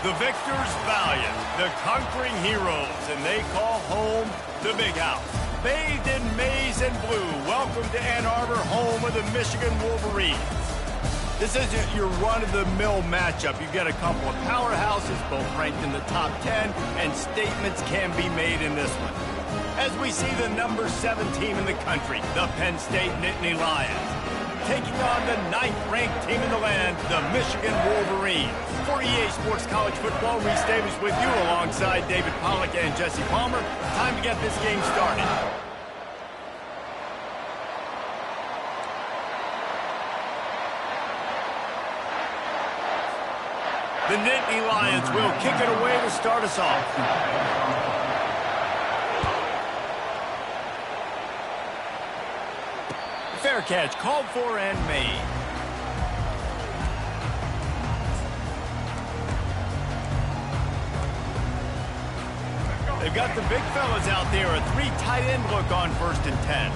The victors valiant, the conquering heroes, and they call home the Big House. Bathed in maize and blue, welcome to Ann Arbor, home of the Michigan Wolverines. This isn't your run-of-the-mill matchup. You've got a couple of powerhouses, both ranked in the top 10, and statements can be made in this one. As we see the number 7 team in the country, the Penn State Nittany Lions, taking on the 9th-ranked team in the land, the Michigan Wolverines. For EA Sports College Football, Reese Davis with you alongside David Pollack and Jesse Palmer. Time to get this game started. The Nittany Lions will kick it away to start us off. Fair catch called for and made. They've got the big fellas out there. A 3 tight end look on 1st and 10.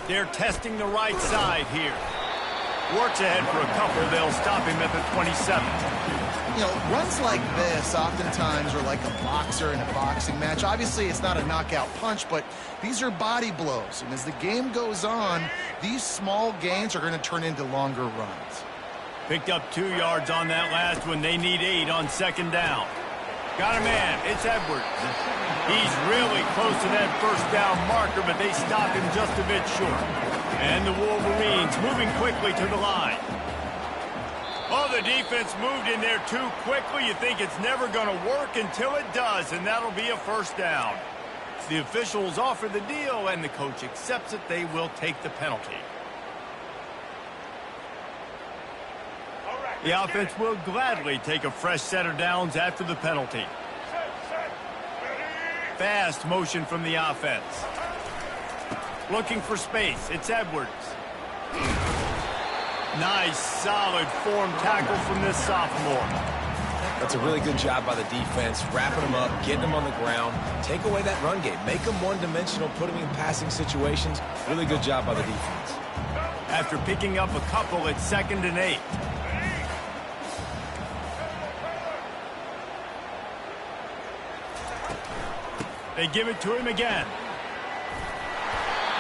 They're testing the right side here. Works ahead for a couple. They'll stop him at the 27. You know, runs like this oftentimes are like a boxer in a boxing match. Obviously, it's not a knockout punch, but these are body blows. And as the game goes on, these small gains are going to turn into longer runs. Picked up 2 yards on that last one. They need 8 on 2nd down. Got a man. It's Edwards. He's really close to that 1st down marker, but they stop him just a bit short. And the Wolverines moving quickly to the line. Oh, the defense moved in there too quickly. You think it's never going to work until it does, and that'll be a 1st down. The officials offer the deal, and the coach accepts it. They will take the penalty. The offense will gladly take a fresh set of downs after the penalty. Fast motion from the offense. Looking for space. It's Edwards. Nice, solid form tackle from this sophomore. That's a really good job by the defense, wrapping them up, getting them on the ground, take away that run game, make them one-dimensional, put them in passing situations. Really good job by the defense. After picking up a couple, it's 2nd and 8. They give it to him again.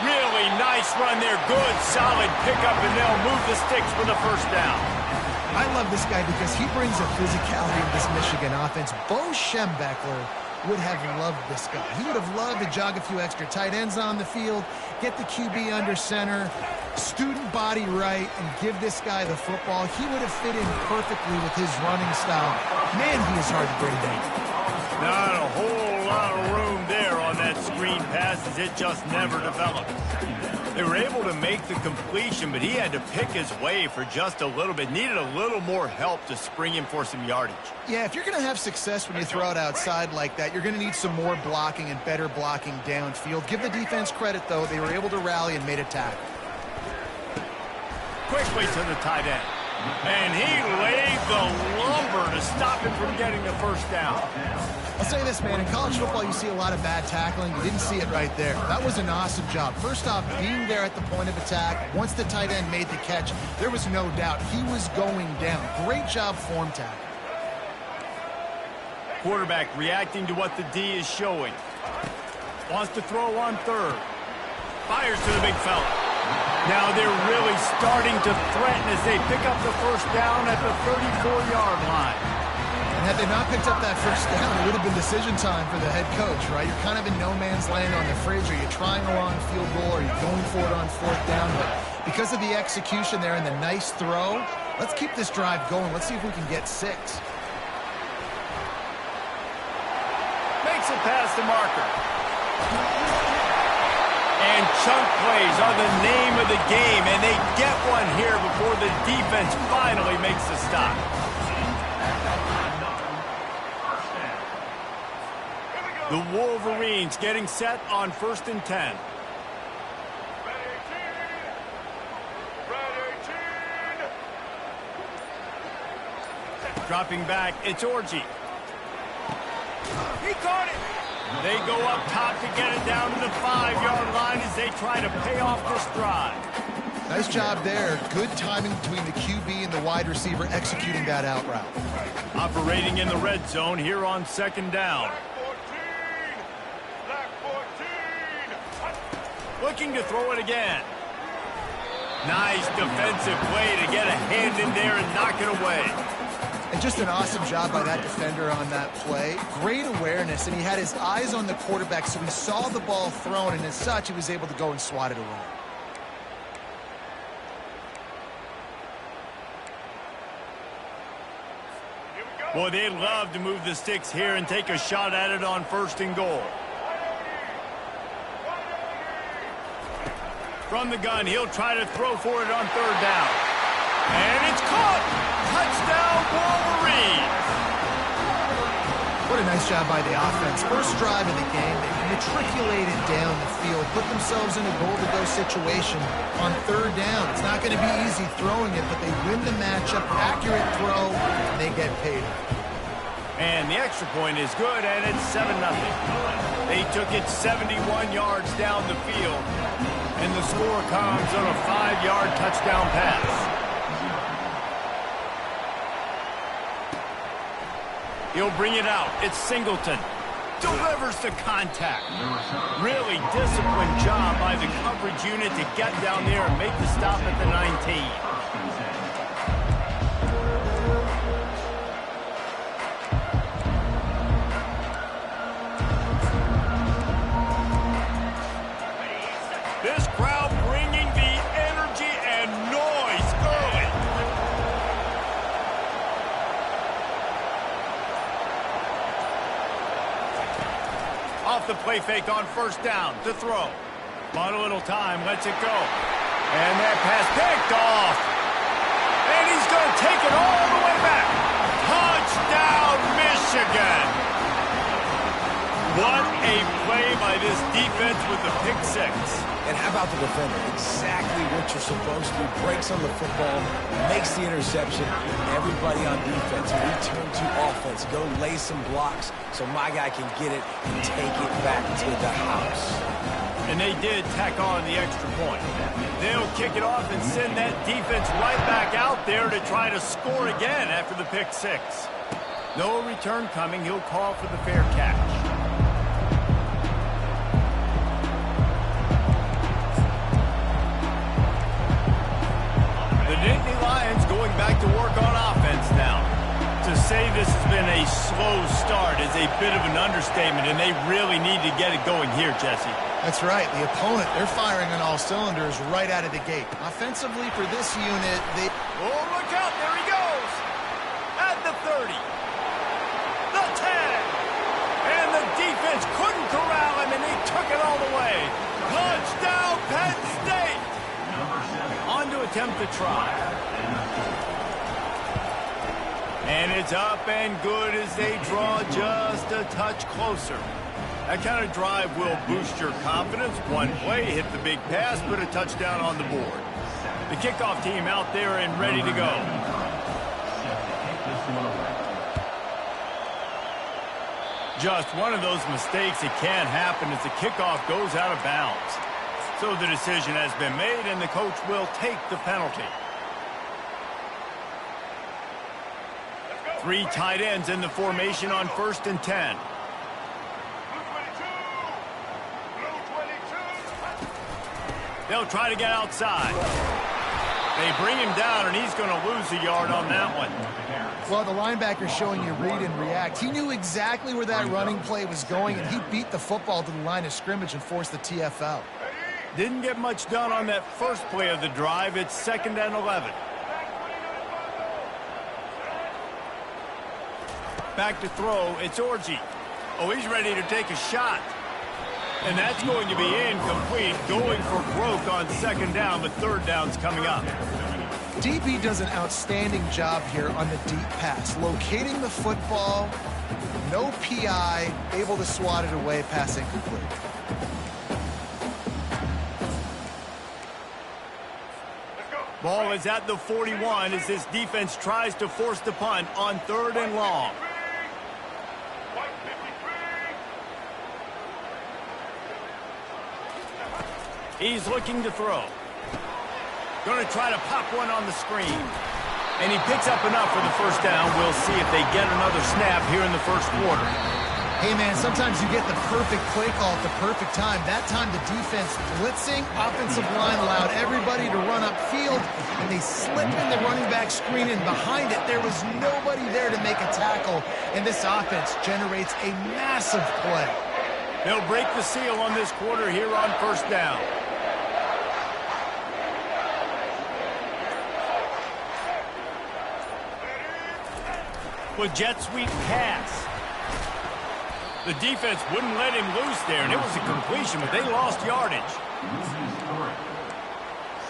Really nice run there. Good, solid pickup, and they'll move the sticks for the 1st down. I love this guy because he brings a physicality in this Michigan offense. Bo Schembechler would have loved this guy. He would have loved to jog a few extra tight ends on the field, get the QB under center, student body right, and give this guy the football. He would have fit in perfectly with his running style. Man, he is hard to bring down. Not a whole lot of room there on that screen pass as it just never developed. They were able to make the completion, but he had to pick his way for just a little bit. Needed a little more help to spring him for some yardage. Yeah, if you're going to have success when you throw it outside like that, you're going to need some more blocking and better blocking downfield. Give the defense credit, though. They were able to rally and made a tackle. Quickly to the tight end. And he laid the lumber to stop him from getting the 1st down. I'll say this, man. In college football, you see a lot of bad tackling. You didn't see it right there. That was an awesome job. First off, being there at the point of attack. Once the tight end made the catch, there was no doubt he was going down. Great job form tackle. Quarterback reacting to what the D is showing. Wants to throw on 3rd. Fires to the big fella. Now they're really starting to threaten as they pick up the 1st down at the 34-yard line. And had they not picked up that 1st down, it would have been decision time for the head coach, right? You're kind of in no man's land on the fridge. Are you trying a long field goal? Are you going for it on 4th down? But because of the execution there and the nice throw, let's keep this drive going. Let's see if we can get 6. Makes it past the marker. And chunk plays are the name of the game, and they get one here before the defense finally makes the stop. The Wolverines getting set on 1st and 10. Dropping back, it's Orji. He caught it. They go up top to get it down to the 5-yard line as they try to pay off this drive. Nice job there. Good timing between the QB and the wide receiver executing that out route. Operating in the red zone here on second down. Looking to throw it again. Nice defensive play to get a hand in there and knock it away. And just an awesome job by that defender on that play. Great awareness, and he had his eyes on the quarterback, so he saw the ball thrown, and as such, he was able to go and swat it away. Boy, they'd love to move the sticks here and take a shot at it on 1st and goal. From the gun, he'll try to throw for it on 3rd down. And it's caught! Touchdown, Wolverines! What a nice job by the offense. First drive of the game, they matriculated down the field, put themselves in a goal-to-go situation on 3rd down. It's not going to be easy throwing it, but they win the matchup, accurate throw, and they get paid. And the extra point is good, and it's 7-0. They took it 71 yards down the field, and the score comes on a 5-yard touchdown pass. He'll bring it out. It's Singleton. Delivers the contact. Really disciplined job by the coverage unit to get down there and make the stop at the 19. This crowd bringing the energy and noise early. Off the play fake on 1st down to throw. Bought a little time, lets it go. And that pass picked off. And he's going to take it all the way back. Touchdown, Michigan. What a play by this defense with the pick 6. And how about the defender? Exactly what you're supposed to do. Breaks on the football, makes the interception. Everybody on defense, return to offense. Go lay some blocks so my guy can get it and take it back to the house. And they did tack on the extra point. They'll kick it off and send that defense right back out there to try to score again after the pick 6. No return coming. He'll call for the fair catch. Nittany Lions going back to work on offense now. To say this has been a slow start is a bit of an understatement, and they really need to get it going here, Jesse. That's right. The opponent, they're firing on all cylinders right out of the gate. Offensively for this unit, they... Oh, look out. There he goes. At the 30. The 10. And the defense couldn't corral him, and they took it all the way. Touchdown, Penn State. On to attempt the try. And it's up and good as they draw just a touch closer. That kind of drive will boost your confidence. One play, hit the big pass, put a touchdown on the board. The kickoff team out there and ready to go. Just one of those mistakes that can happen as the kickoff goes out of bounds. So the decision has been made, and the coach will take the penalty. 3 tight ends in the formation on 1st and 10. They'll try to get outside. They bring him down, and he's going to lose a yard on that one. Well, the linebacker's showing you read and react. He knew exactly where that running play was going, and he beat the football to the line of scrimmage and forced the TFL. Didn't get much done on that first play of the drive. It's 2nd and 11. Back to throw. It's Orji. Oh, he's ready to take a shot. And that's going to be incomplete. Going for broke on 2nd down, but 3rd down's coming up. DB does an outstanding job here on the deep pass. Locating the football, no PI, able to swat it away, pass incomplete. Ball is at the 41 as this defense tries to force the punt on 3rd and long. He's looking to throw. Going to try to pop one on the screen. And he picks up enough for the first down. We'll see if they get another snap here in the first quarter. Hey, man, sometimes you get the perfect play call at the perfect time. That time the defense blitzing, offensive line allowed everybody to run upfield, and they slip in the running back screen, and behind it there was nobody there to make a tackle, and this offense generates a massive play. They'll break the seal on this quarter here on first down. With jet sweep pass. The defense wouldn't let him loose there, and it was a completion, but they lost yardage.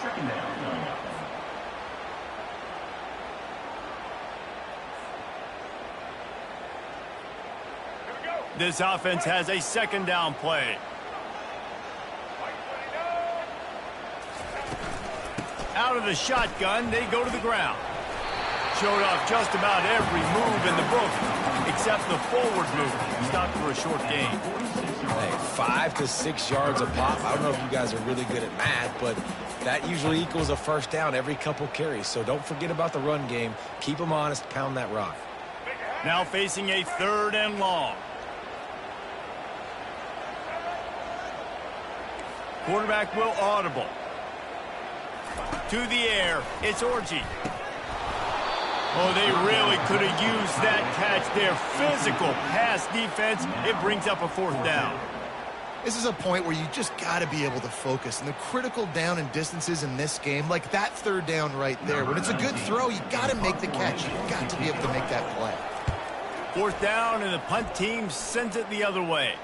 Second down. This offense has a second down play. Out of the shotgun, they go to the ground. Showed off just about every move in the book, except the forward move. Stopped for a short gain. Hey, 5 to 6 yards a pop. I don't know if you guys are really good at math, but that usually equals a first down every couple carries. So don't forget about the run game. Keep them honest, pound that rock. Now facing a 3rd and long. Quarterback will audible. To the air, it's Orji. Oh, they really could have used that catch there. Physical pass defense. It brings up a 4th down. This is a point where you just got to be able to focus. And the critical down and distances in this game, like that 3rd down right there, when it's a good throw, you got to make the catch. You got to be able to make that play. 4th down, and the punt team sends it the other way.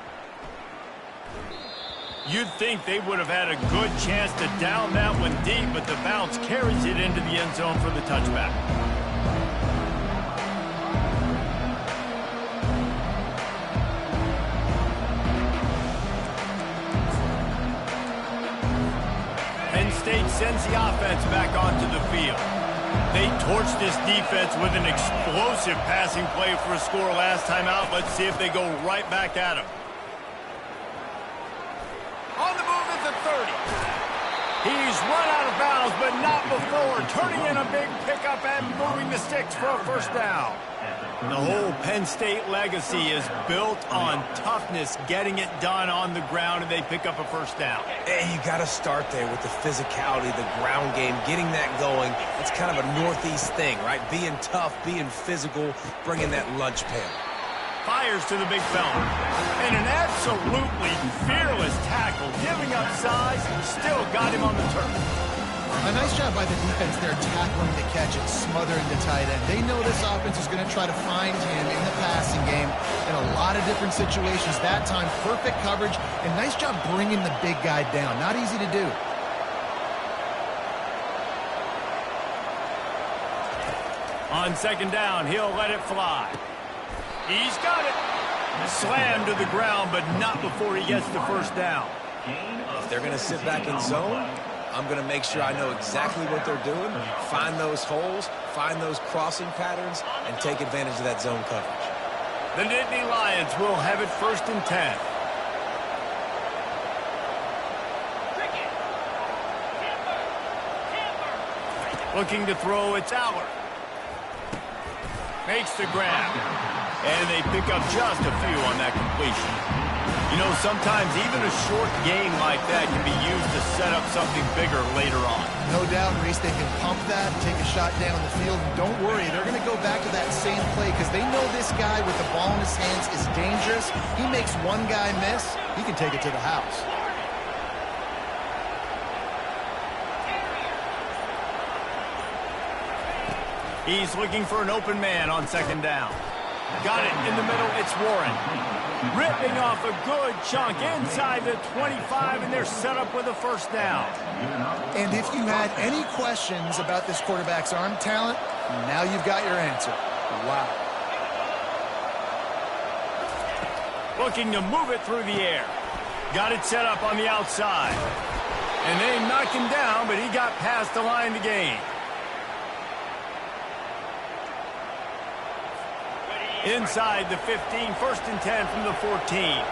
You'd think they would have had a good chance to down that one deep, but the bounce carries it into the end zone for the touchback. Penn State sends the offense back onto the field. They torched this defense with an explosive passing play for a score last time out. Let's see if they go right back at him. On the move at the 30. He's run out of bounds, but not before turning in a big pickup and moving the sticks for a first down. The whole Penn State legacy is built on toughness, getting it done on the ground, and they pick up a first down. Hey, you got to start there with the physicality, the ground game, getting that going. It's kind of a Northeast thing, right? Being tough, being physical, bringing that lunch pail. Fires to the big fella. And an absolutely fearless tackle, giving up size, still got him on the turf. A nice job by the defense there tackling the catch and smothering the tight end. They know this offense is going to try to find him in the passing game in a lot of different situations. That time, perfect coverage, and nice job bringing the big guy down. Not easy to do. On 2nd down, he'll let it fly. He's got it. Slammed to the ground, but not before he gets the first down. If they're going to sit back in zone, I'm going to make sure I know exactly what they're doing, find those holes, find those crossing patterns, and take advantage of that zone coverage. The Nittany Lions will have it 1st and 10. Looking to throw, it's Aller. Makes the grab. And they pick up just a few on that completion. You know, sometimes even a short gain like that can be used to set up something bigger later on. No doubt, Reese, they can pump that, take a shot down the field. And don't worry, they're going to go back to that same play because they know this guy with the ball in his hands is dangerous. He makes one guy miss, he can take it to the house. He's looking for an open man on 2nd down. Got it in the middle, it's Warren. Ripping off a good chunk inside the 25, and they're set up with a first down. And if you had any questions about this quarterback's arm talent, now you've got your answer. Wow. Looking to move it through the air. Got it set up on the outside. And they knocked him down, but he got past the line to gain. Inside the 15, 1st and 10 from the 14.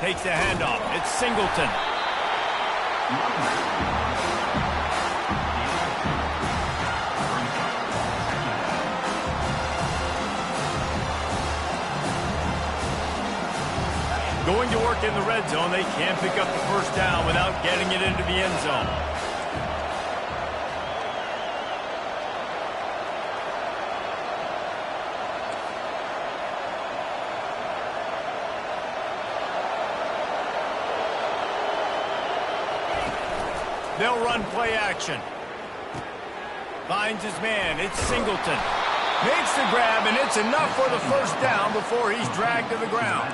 Takes the handoff. It's Singleton. Going to work in the red zone. They can't pick up the first down without getting it into the end zone. They'll run play action. Finds his man. It's Singleton. Makes the grab, and it's enough for the first down before he's dragged to the ground.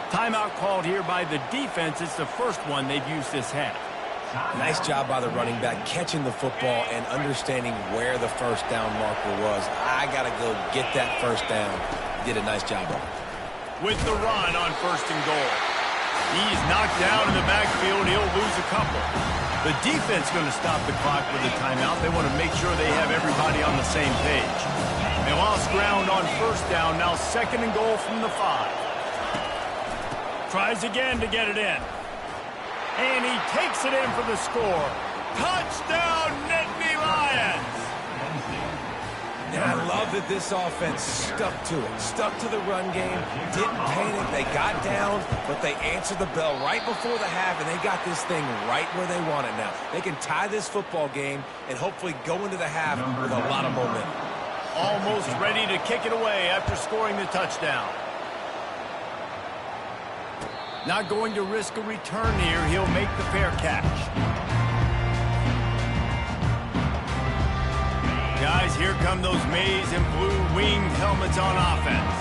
Timeout called here by the defense. It's the first one they've used this half. Nice job by the running back catching the football and understanding where the first down marker was. I got to go get that first down. Did a nice job of it. With the run on 1st and goal. He's knocked down in the backfield. He'll lose a couple. The defense going to stop the clock with a timeout. They want to make sure they have everybody on the same page. They lost ground on 1st down. Now 2nd and goal from the 5. Tries again to get it in. And he takes it in for the score. Touchdown, Nittany Lions! And I love that this offense stuck to it. Stuck to the run game. Didn't panic. They got down, but they answered the bell right before the half, and they got this thing right where they want it now. They can tie this football game and hopefully go into the half with a lot of momentum. Almost ready to kick it away after scoring the touchdown. Not going to risk a return here. He'll make the fair catch. Guys, here come those maize and blue winged helmets on offense.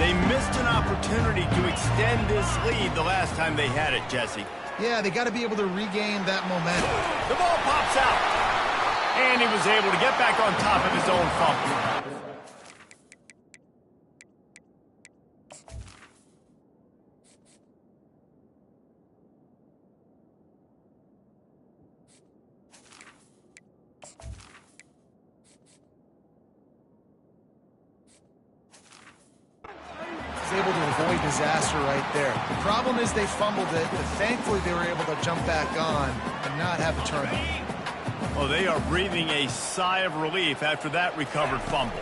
They missed an opportunity to extend this lead the last time they had it, Jesse. Yeah, they got to be able to regain that momentum. The ball pops out. And he was able to get back on top of his own fumble. Able to avoid disaster right there. The problem is they fumbled it, but thankfully they were able to jump back on and not have a turnover. Oh, they are breathing a sigh of relief after that recovered fumble.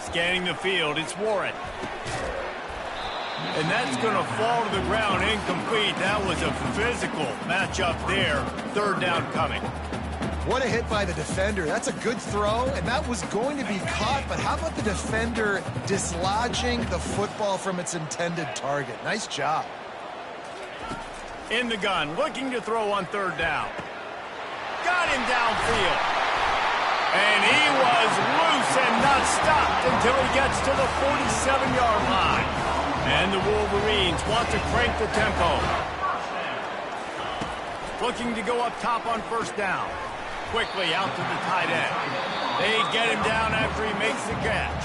Scanning the field, it's Warren. And that's going to fall to the ground incomplete. That was a physical matchup there. 3rd down coming. What a hit by the defender. That's a good throw, and that was going to be caught, but how about the defender dislodging the football from its intended target? Nice job. In the gun, looking to throw on 3rd down. Got him downfield. And he was loose and not stopped until he gets to the 47-yard line. And the Wolverines want to crank the tempo. Looking to go up top on 1st down. Quickly out to the tight end. They get him down after he makes the catch.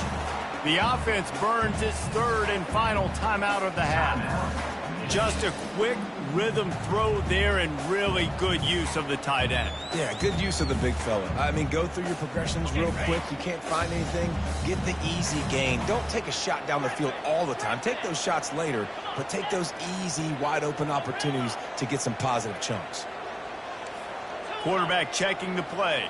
The offense burns its 3rd and final timeout of the half. Just a quick rhythm throw there and really good use of the tight end. Yeah, good use of the big fella. I mean, go through your progressions real quick. You can't find anything. Get the easy gain. Don't take a shot down the field all the time. Take those shots later, but take those easy, wide-open opportunities to get some positive chunks. Quarterback checking the play.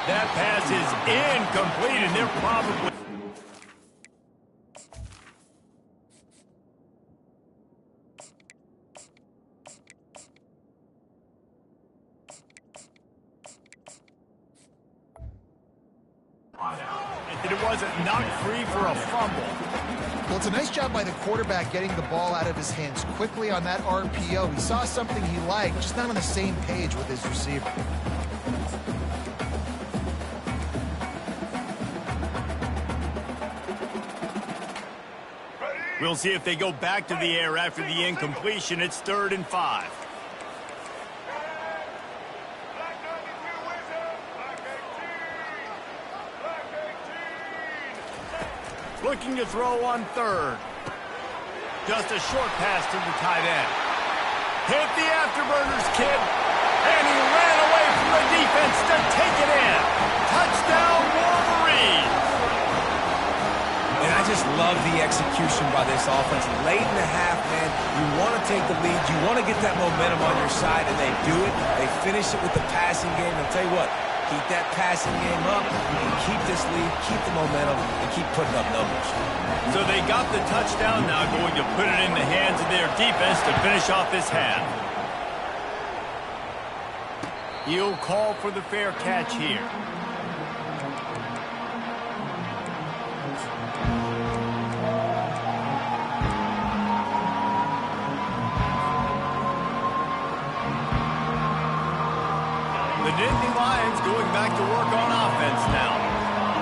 That pass is incomplete, and they're probably... It wasn't knocked free for a fumble. Well, it's a nice job by the quarterback getting the ball out of his hands quickly on that RPO. He saw something he liked, just not on the same page with his receiver. We'll see if they go back to the air after the incompletion. It's 3rd and 5. Looking to throw on 3rd. Just a short pass to the tight end. Hit the afterburners, kid. And he ran away from the defense to take it in. Touchdown, Wolverines. love the execution by this offense. Late in the half, man, you want to take the lead. You want to get that momentum on your side, and they do it. They finish it with the passing game. And I'll tell you what, keep that passing game up. You can keep this lead, keep the momentum, and keep putting up numbers. So they got the touchdown, now going to put it in the hands of their defense to finish off this half. He'll call for the fair catch here. The Nittany Lions going back to work on offense now.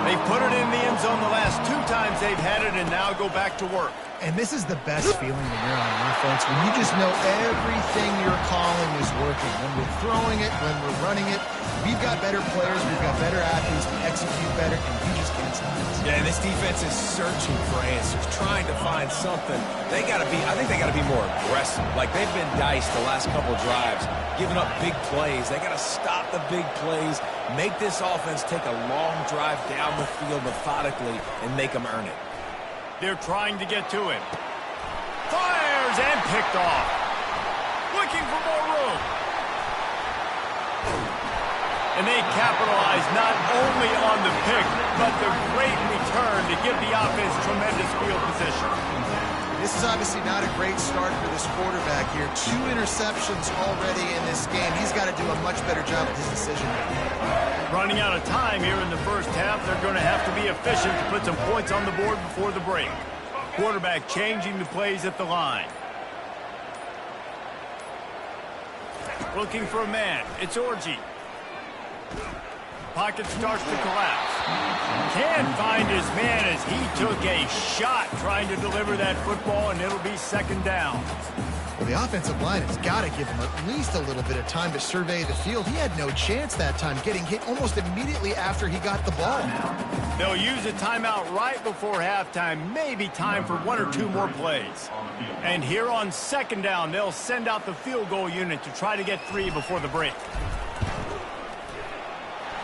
They put it in the end zone the last 2 times they've had it and now go back to work. And this is the best feeling when you're on offense, when you just know everything you're calling is working. When we're throwing it, when we're running it, we've got better players, we've got better athletes, we execute better, and we just can't stop it. Yeah, this defense is searching for answers, trying to find something. I think they got to be more aggressive. Like they've been diced the last couple drives, giving up big plays. They got to stop the big plays, make this offense take a long drive down the field methodically, and make them earn it. They're trying to get to him. Fires and picked off. Looking for more room. And they capitalize not only on the pick, but the great return to give the offense tremendous field position. This is obviously not a great start for this quarterback here. 2 interceptions already in this game. He's got to do a much better job with his decision-making. Running out of time here in the first half, they're going to have to be efficient to put some points on the board before the break. Quarterback changing the plays at the line. Looking for a man. It's Orji. Pocket starts to collapse. Can't find his man as he took a shot trying to deliver that football, and it'll be second down. Well, the offensive line has got to give him at least a little bit of time to survey the field. He had no chance that time, getting hit almost immediately after he got the ball. They'll use a timeout right before halftime, maybe time for 1 or 2 more plays. And here on second down, they'll send out the field goal unit to try to get 3 before the break.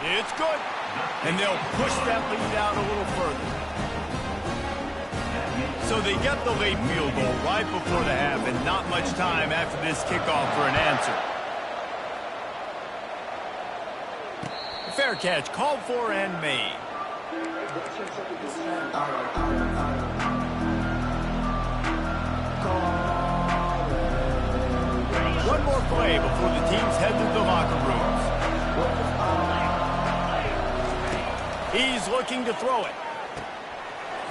It's good. And they'll push that lead out a little further. So they get the late field goal right before the half, and not much time after this kickoff for an answer. Fair catch called for and made. One more play before the teams head to the locker rooms. He's looking to throw it.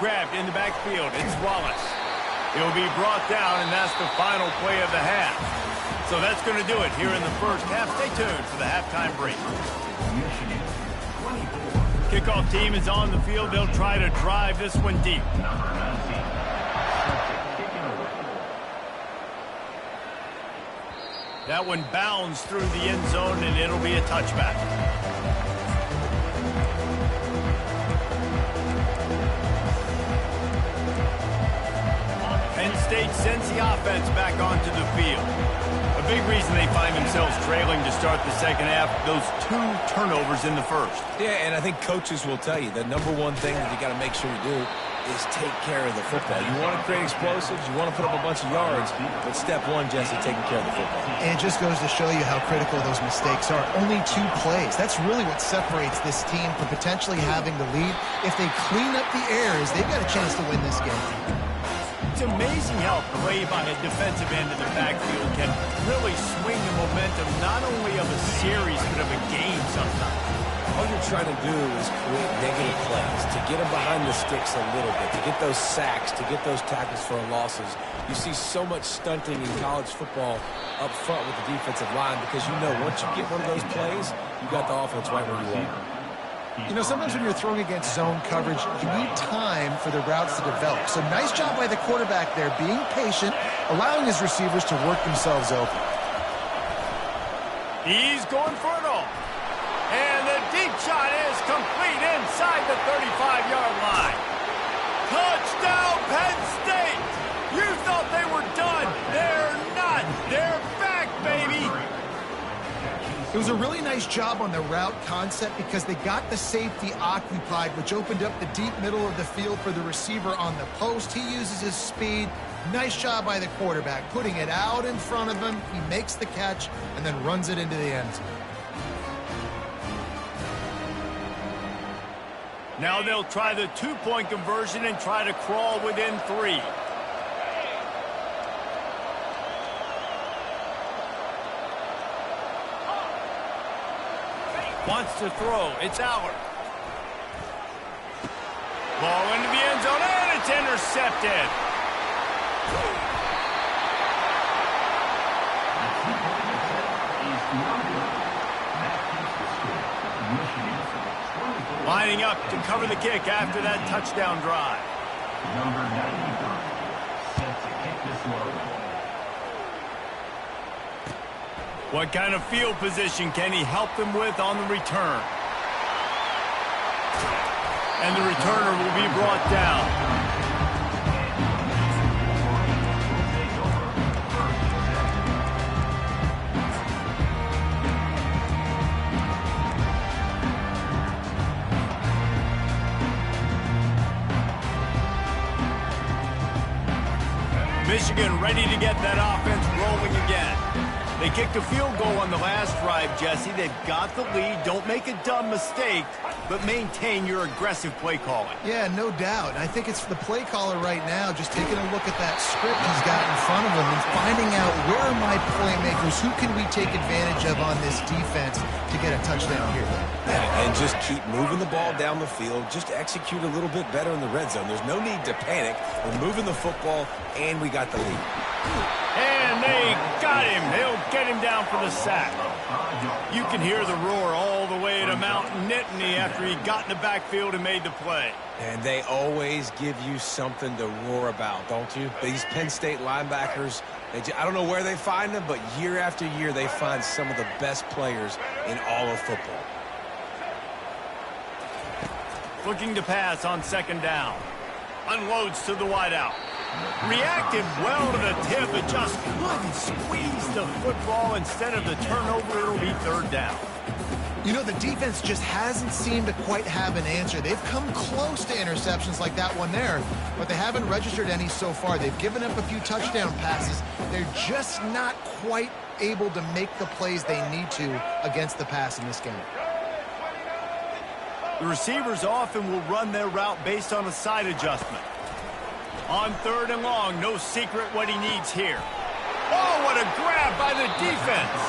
Grabbed in the backfield. It's Wallace. He'll be brought down, and that's the final play of the half. So that's going to do it here in the first half. Stay tuned for the halftime break. Kickoff team is on the field. They'll try to drive this one deep. That one bounds through the end zone, and it'll be a touchback. Penn State sends the offense back onto the field. A big reason they find themselves trailing to start the second half, those 2 turnovers in the first. Yeah, and I think coaches will tell you the number one thing that you got to make sure you do is take care of the football. You want to create explosives, you want to put up a bunch of yards, but step 1, Jesse, taking care of the football. And it just goes to show you how critical those mistakes are. Only 2 plays. That's really what separates this team from potentially having the lead. If they clean up the errors, they've got a chance to win this game. It's amazing how a play by a defensive end in the backfield can really swing the momentum not only of a series but of a game sometimes. All you're trying to do is create negative plays, to get them behind the sticks a little bit, to get those sacks, to get those tackles for losses. You see so much stunting in college football up front with the defensive line because you know once you get one of those plays, you got the offense right where you want. You know, sometimes when you're throwing against zone coverage, you need time for the routes to develop. So nice job by the quarterback there, being patient, allowing his receivers to work themselves open. He's going for it all. And the deep shot is complete inside the 35-yard line. Touchdown, Penn State! You thought they were done. They're not. They're back, baby. It was a really nice job on the route concept because they got the safety occupied, which opened up the deep middle of the field for the receiver on the post. He uses his speed. Nice job by the quarterback, putting it out in front of him. He makes the catch and then runs it into the end zone. Now they'll try the two-point conversion and try to crawl within 3. Wants to throw. It's Aller. Ball into the end zone, and it's intercepted. Lining up to cover the kick after that touchdown drive. Number 95, set to kick this one. What kind of field position can he help them with on the return? And the returner will be brought down. Michigan ready to get that offense rolling again. They kicked a field goal on the last drive, Jesse. They've got the lead. Don't make a dumb mistake, but maintain your aggressive play calling. Yeah, no doubt. I think it's the play caller right now just taking a look at that script he's got in front of him and finding out where are my playmakers, who can we take advantage of on this defense to get a touchdown here. And just keep moving the ball down the field. Just execute a little bit better in the red zone. There's no need to panic. We're moving the football, and we got the lead. And they got him. They'll get him down for the sack. You can hear the roar all the way to Mount Nittany after he got in the backfield and made the play. And they always give you something to roar about, don't you? These Penn State linebackers, I don't know where they find them, but year after year they find some of the best players in all of football. Looking to pass on second down. Unloads to the wideout. Reacted well to the tip, but just couldn't squeeze the football. Instead of the turnover, it'll be third down. You know, the defense just hasn't seemed to quite have an answer. They've come close to interceptions like that one there, but they haven't registered any so far. They've given up a few touchdown passes. They're just not quite able to make the plays they need to against the pass in this game. The receivers often will run their route based on a side adjustment. On third and long, no secret what he needs here. Oh, what a grab by the defense.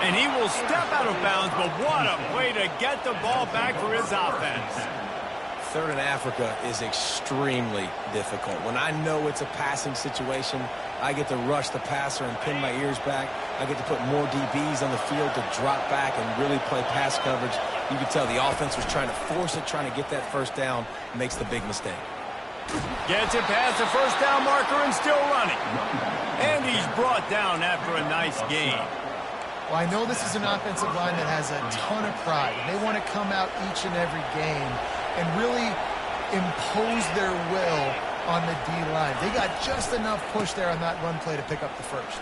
And he will step out of bounds, but what a way to get the ball back for his offense. Third in Africa is extremely difficult. When I know it's a passing situation, I get to rush the passer and pin my ears back. I get to put more DBs on the field to drop back and really play pass coverage. You can tell the offense was trying to force it, trying to get that first down, makes the big mistake. Gets it past the first down marker and still running. And he's brought down after a nice gain. Well, I know this is an offensive line that has a ton of pride. They want to come out each and every game and really impose their will on the D-line. They got just enough push there on that run play to pick up the first.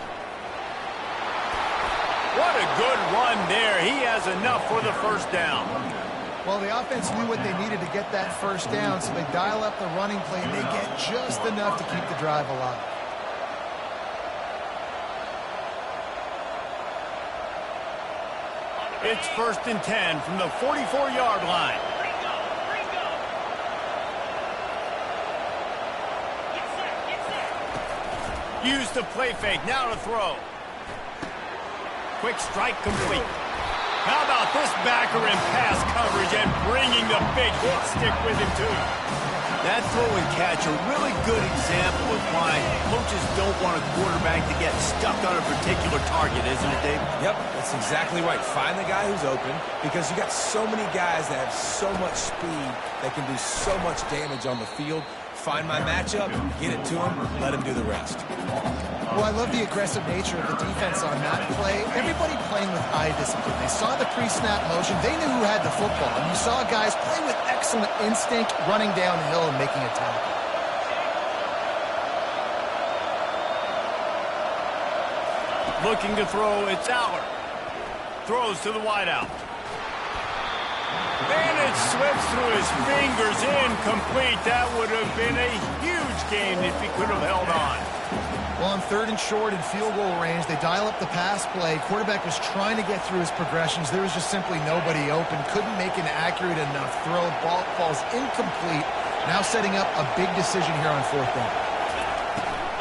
What a good run there. He has enough for the first down. Well, the offense knew what they needed to get that first down, so they dial up the running play, and they get just enough to keep the drive alive. It's 1st and 10 from the 44-yard line. Use the play fake, now to throw. Quick strike complete. How about this backer in pass coverage and bringing the big hit stick with him, too? That throw and catch a really good example of why coaches don't want a quarterback to get stuck on a particular target, isn't it, Dave? Yep, that's exactly right. Find the guy who's open because you got so many guys that have so much speed that can do so much damage on the field. Find my matchup, get it to him, let him do the rest. Well, I love the aggressive nature of the defense on that play. Everybody playing with eye discipline. They saw the pre-snap motion. They knew who had the football. And you saw guys play with excellent instinct, running downhill and making a tackle. Looking to throw, it's Aller. Throws to the wideout. And it slips through his fingers, incomplete. That would have been a huge game if he could have held on. Well, on 3rd and short in field goal range, they dial up the pass play. Quarterback was trying to get through his progressions. There was just simply nobody open. Couldn't make an accurate enough throw. Ball falls incomplete. Now setting up a big decision here on 4th down.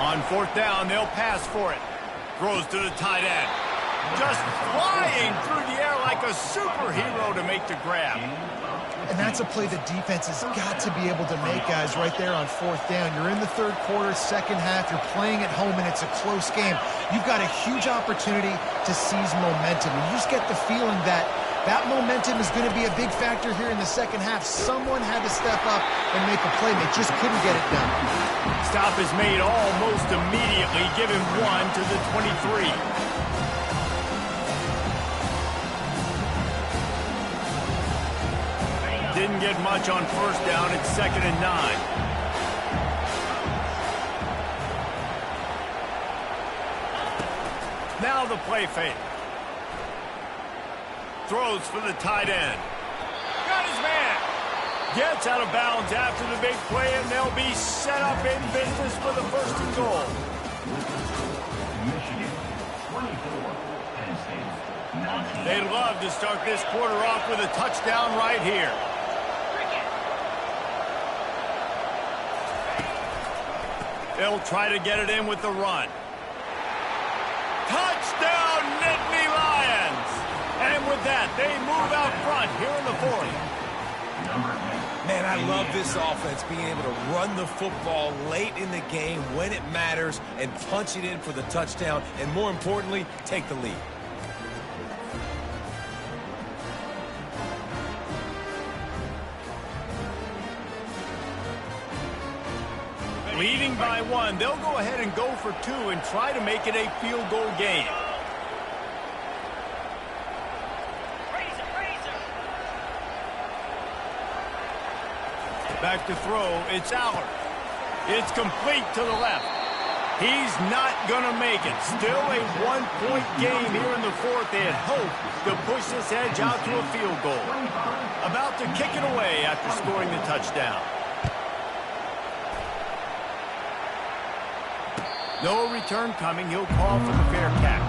On 4th down, they'll pass for it. Throws to the tight end. Just flying through the air like a superhero to make the grab. And that's a play the defense has got to be able to make, guys, right there on 4th down. You're in the 3rd quarter, 2nd half. You're playing at home, and it's a close game. You've got a huge opportunity to seize momentum. And you just get the feeling that that momentum is going to be a big factor here in the 2nd half. Someone had to step up and make a play. They just couldn't get it done. Stop is made almost immediately. Give him 1 to the 23. Didn't get much on 1st down. It's 2nd and 9. Now the play fake. Throws for the tight end. Got his man. Gets out of bounds after the big play, and they'll be set up in business for the 1st and goal. Michigan, 24. Penn State, 19. They'd love to start this quarter off with a touchdown right here. They'll try to get it in with the run. Touchdown, Nittany Lions! And with that, they move out front here in the 4th. Man, I love this offense, being able to run the football late in the game when it matters and punch it in for the touchdown, and more importantly, take the lead. Leading by 1, they'll go ahead and go for 2 and try to make it a field goal game. Back to throw, it's Aller. It's complete to the left. He's not going to make it. Still a 1-point game here in the 4th. They had hoped to push this edge out to a field goal. About to kick it away after scoring the touchdown. No return coming. He'll call for the fair catch.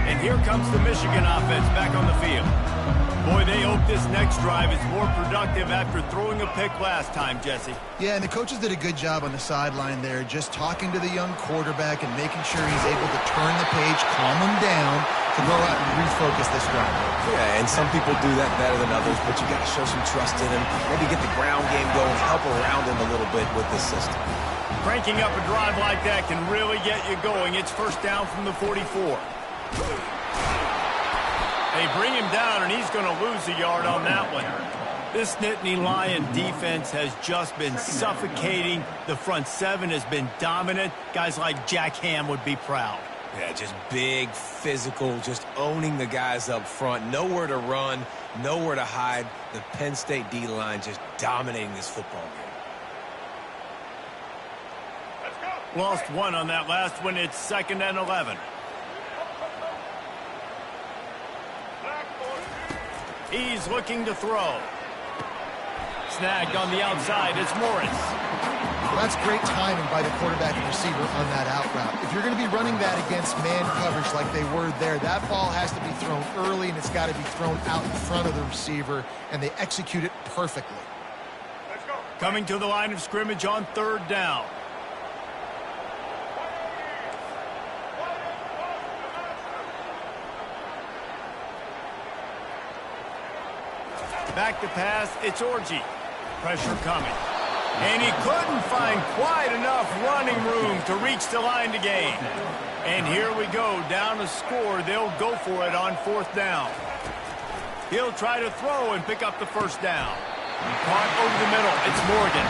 And here comes the Michigan offense back on the field. Boy, they hope this next drive is more productive after throwing a pick last time, Jesse. Yeah, and the coaches did a good job on the sideline there, just talking to the young quarterback and making sure he's able to turn the page, calm him down, to go out and refocus this drive. Yeah, and some people do that better than others, but you got to show some trust in him. Maybe get the ground game going, help around him a little bit with this system. Cranking up a drive like that can really get you going. It's 1st down from the 44. They bring him down, and he's going to lose a yard on that one. This Nittany Lion defense has just been suffocating. The front 7 has been dominant. Guys like Jack Ham would be proud. Yeah, just big, physical, just owning the guys up front. Nowhere to run, nowhere to hide. The Penn State D-line just dominating this football game. Lost 1 on that last one. It's 2nd and 11. He's looking to throw. Snagged on the outside. It's Morris. Well, that's great timing by the quarterback and receiver on that out route. If you're going to be running that against man coverage like they were there, that ball has to be thrown early, and it's got to be thrown out in front of the receiver, and they execute it perfectly. Coming to the line of scrimmage on 3rd down. Back to pass, it's Orji. Pressure coming. And he couldn't find quite enough running room to reach the line to gain. And here we go, down a score. They'll go for it on 4th down. He'll try to throw and pick up the 1st down. Caught over the middle. It's Morgan.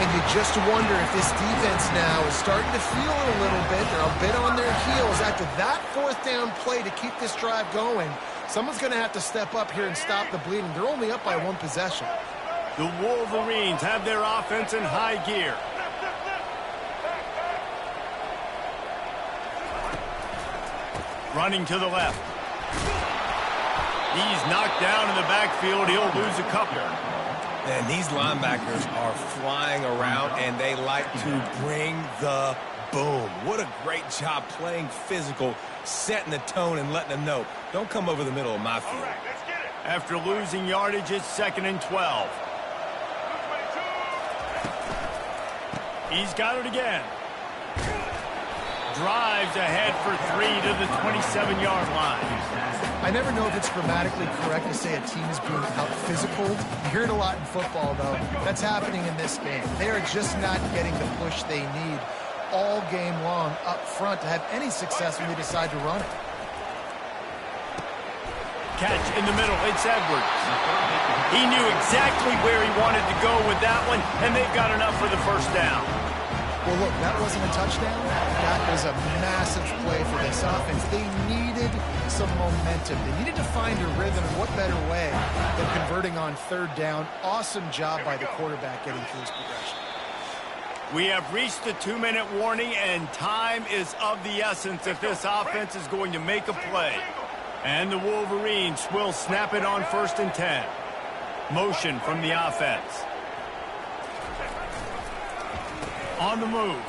And you just wonder if this defense now is starting to feel it a little bit. They're a bit on their heels after that fourth down play to keep this drive going. Someone's going to have to step up here and stop the bleeding. They're only up by one possession. The Wolverines have their offense in high gear. Running to the left. He's knocked down in the backfield. He'll lose a couple. And these linebackers are flying around, and they like to bring the boom. What a great job playing physical, setting the tone and letting them know, don't come over the middle of my field. After losing yardage, it's 2nd and 12. He's got it again. Drives ahead for 3 to the 27-yard line. I never know if it's grammatically correct to say a team is being out-physical. You hear it a lot in football, though. That's happening in this game. They are just not getting the push they need all game long up front to have any success when they decide to run it. Catch in the middle. It's Edwards. He knew exactly where he wanted to go with that one, and they've got enough for the first down. Well, look, that wasn't a touchdown. That was a massive play for this offense. They needed some momentum. They needed to find a rhythm, and what better way than converting on third down. Awesome job by the quarterback getting through his progression. We have reached the 2-minute warning, and time is of the essence if this offense is going to make a play. And the Wolverines will snap it on 1st and 10. Motion from the offense. On the move.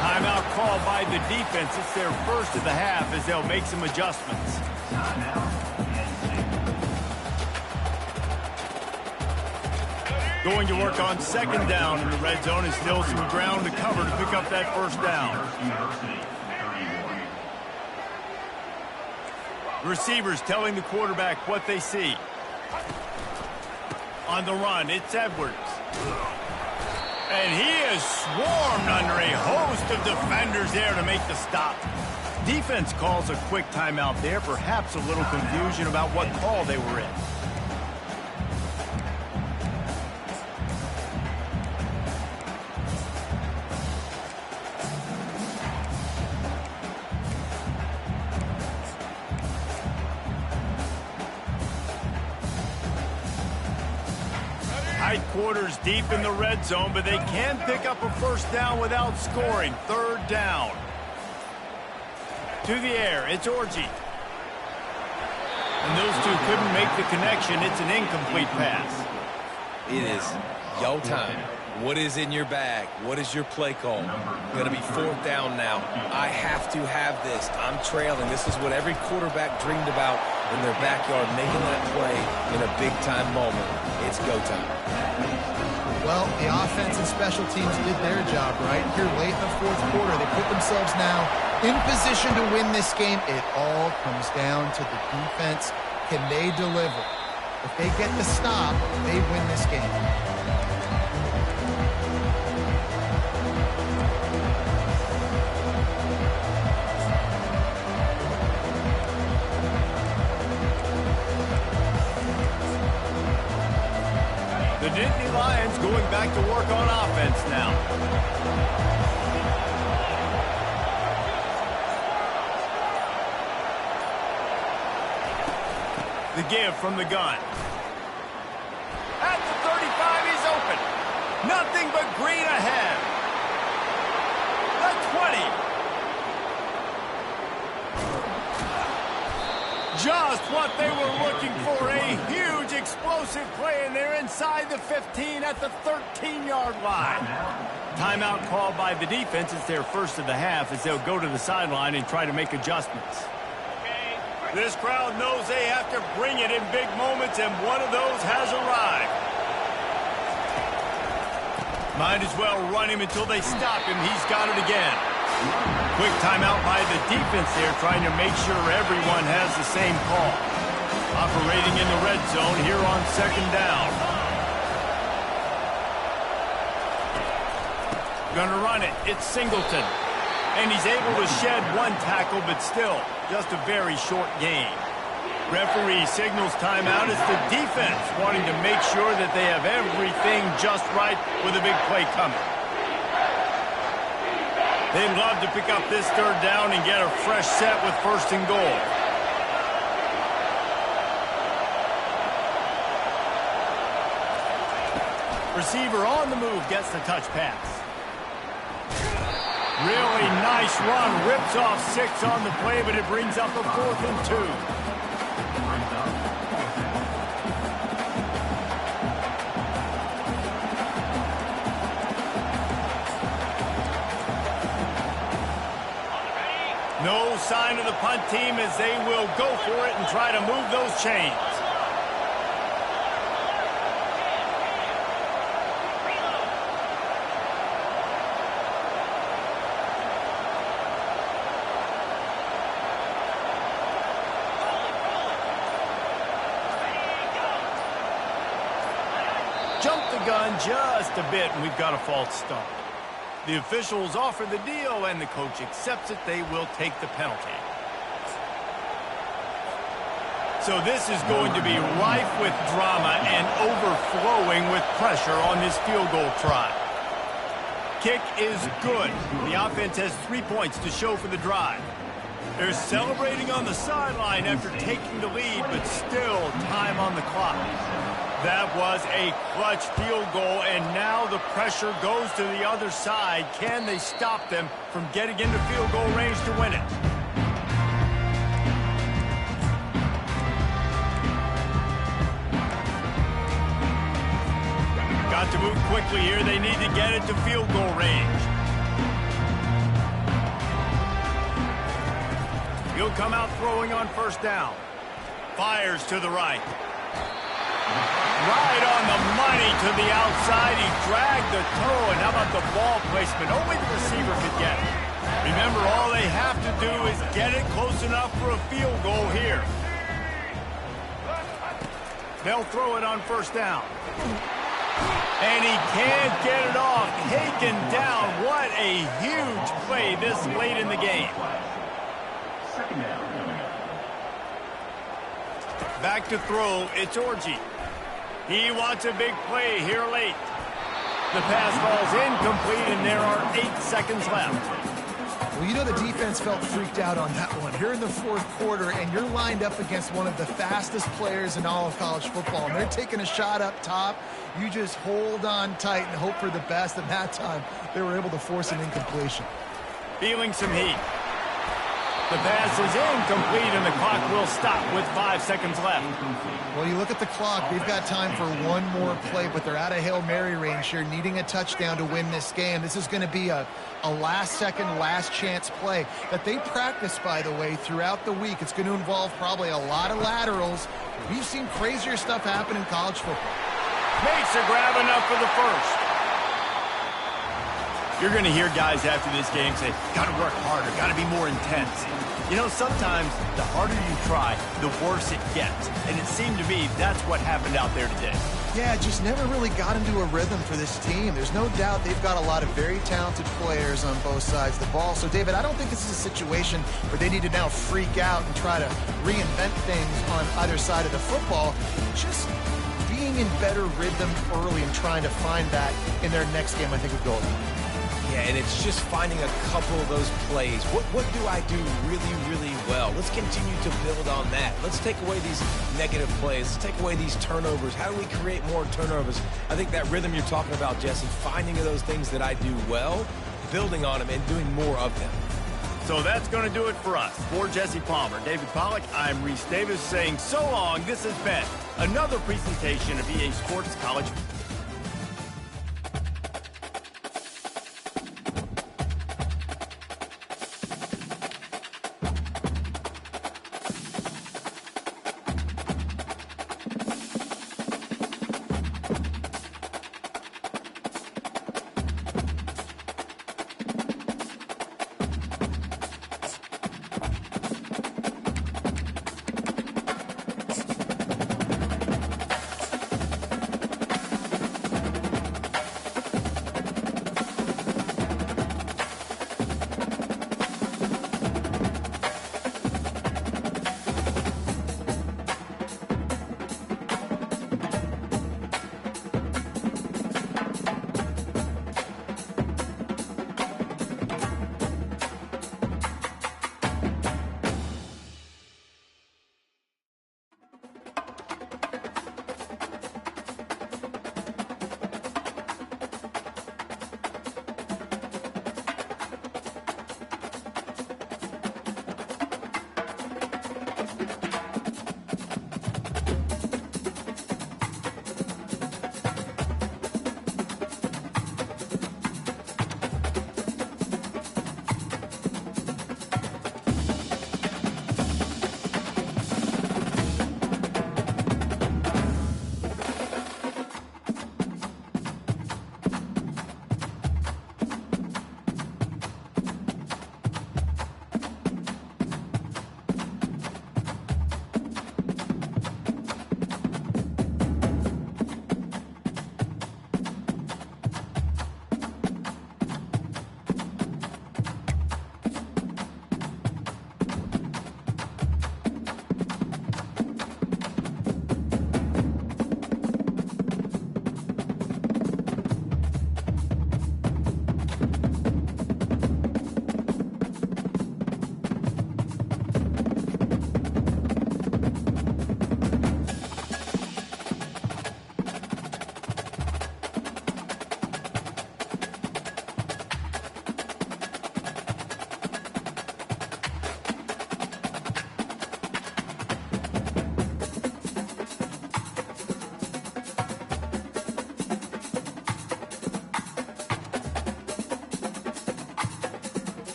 Timeout called by the defense. It's their first of the half as they'll make some adjustments. Going to work on 2nd down in the red zone and still some ground to cover to pick up that first down. Receivers telling the quarterback what they see. On the run, it's Edwards. And he is swarmed under a host of defenders there to make the stop. Defense calls a quick timeout there, perhaps a little confusion about what call they were in. Tight quarters deep in the red zone, but they can pick up a first down without scoring. 3rd down. To the air, it's Orji. And those two couldn't make the connection. It's an incomplete pass. It is yo time. What is in your bag? What is your play call? Going to be 4th down now. I have to have this. I'm trailing. This is what every quarterback dreamed about in their backyard, making that play in a big-time moment. It's go time. Well, the offense and special teams did their job, right? Here late in the 4th quarter, they put themselves now in position to win this game. It all comes down to the defense. Can they deliver? If they get the stop, they win this game. The Nittany Lions going back to work on offense now. The give from the gun. At the 35, he's open. Nothing but green ahead. The 20. Just what they were looking for, a huge explosive play, and they're inside the 15 at the 13-yard line. Timeout called by the defense. It's their first of the half as they'll go to the sideline and try to make adjustments. This crowd knows they have to bring it in big moments, and one of those has arrived. Might as well run him until they stop him. He's got it again. Quick timeout by the defense there, trying to make sure everyone has the same call. Operating in the red zone here on 2nd down. Gonna run it. It's Singleton. And he's able to shed one tackle, but still just a very short gain. Referee signals timeout. It's the defense wanting to make sure that they have everything just right with a big play coming. They'd love to pick up this third down and get a fresh set with 1st and goal. Receiver on the move gets the touch pass. Really nice run. Rips off 6 on the play, but it brings up a 4th and 2. No sign of the punt team as they will go for it and try to move those chains. Jump the gun just a bit, and we've got a false start. The officials offer the deal, and the coach accepts it. They will take the penalty. So this is going to be rife with drama and overflowing with pressure on this field goal try. Kick is good. The offense has 3 points to show for the drive. They're celebrating on the sideline after taking the lead, but still time on the clock. That was a clutch field goal, and now the pressure goes to the other side. Can they stop them from getting into field goal range to win it? Got to move quickly here. They need to get it to field goal range. He'll come out throwing on 1st down. Fires to the right. Right on the money to the outside. He dragged the toe, and how about the ball placement? Only the receiver could get it. Remember, all they have to do is get it close enough for a field goal here. They'll throw it on 1st down. And he can't get it off. Taken down. What a huge play this late in the game. Back to throw. It's Orji. He wants a big play here late. The pass falls incomplete, and there are 8 seconds left. Well, you know the defense felt freaked out on that one. You're in the 4th quarter, and you're lined up against one of the fastest players in all of college football, and they're taking a shot up top. You just hold on tight and hope for the best, and that time they were able to force an incompletion. Feeling some heat. The pass is incomplete, and the clock will stop with 5 seconds left. Well, you look at the clock. They've got time for one more play, but they're out of Hail Mary range here, needing a touchdown to win this game. This is going to be a last-second, last-chance play that they practice, by the way, throughout the week. It's going to involve probably a lot of laterals. We've seen crazier stuff happen in college football. Makes a grab enough for the 1st. You're going to hear guys after this game say, got to work harder, got to be more intense. You know, sometimes the harder you try, the worse it gets. And it seemed to me that's what happened out there today. Yeah, just never really got into a rhythm for this team. There's no doubt they've got a lot of very talented players on both sides of the ball. So, David, I don't think this is a situation where they need to now freak out and try to reinvent things on either side of the football. Just being in better rhythm early and trying to find that in their next game, I think, would go a long way. Yeah, and it's just finding a couple of those plays. What do I do really, really well? Let's continue to build on that. Let's take away these negative plays. Let's take away these turnovers. How do we create more turnovers? I think that rhythm you're talking about, Jesse, finding those things that I do well, building on them, and doing more of them. So that's going to do it for us. For Jesse Palmer, David Pollack, I'm Reese Davis saying so long. This has been another presentation of EA Sports College.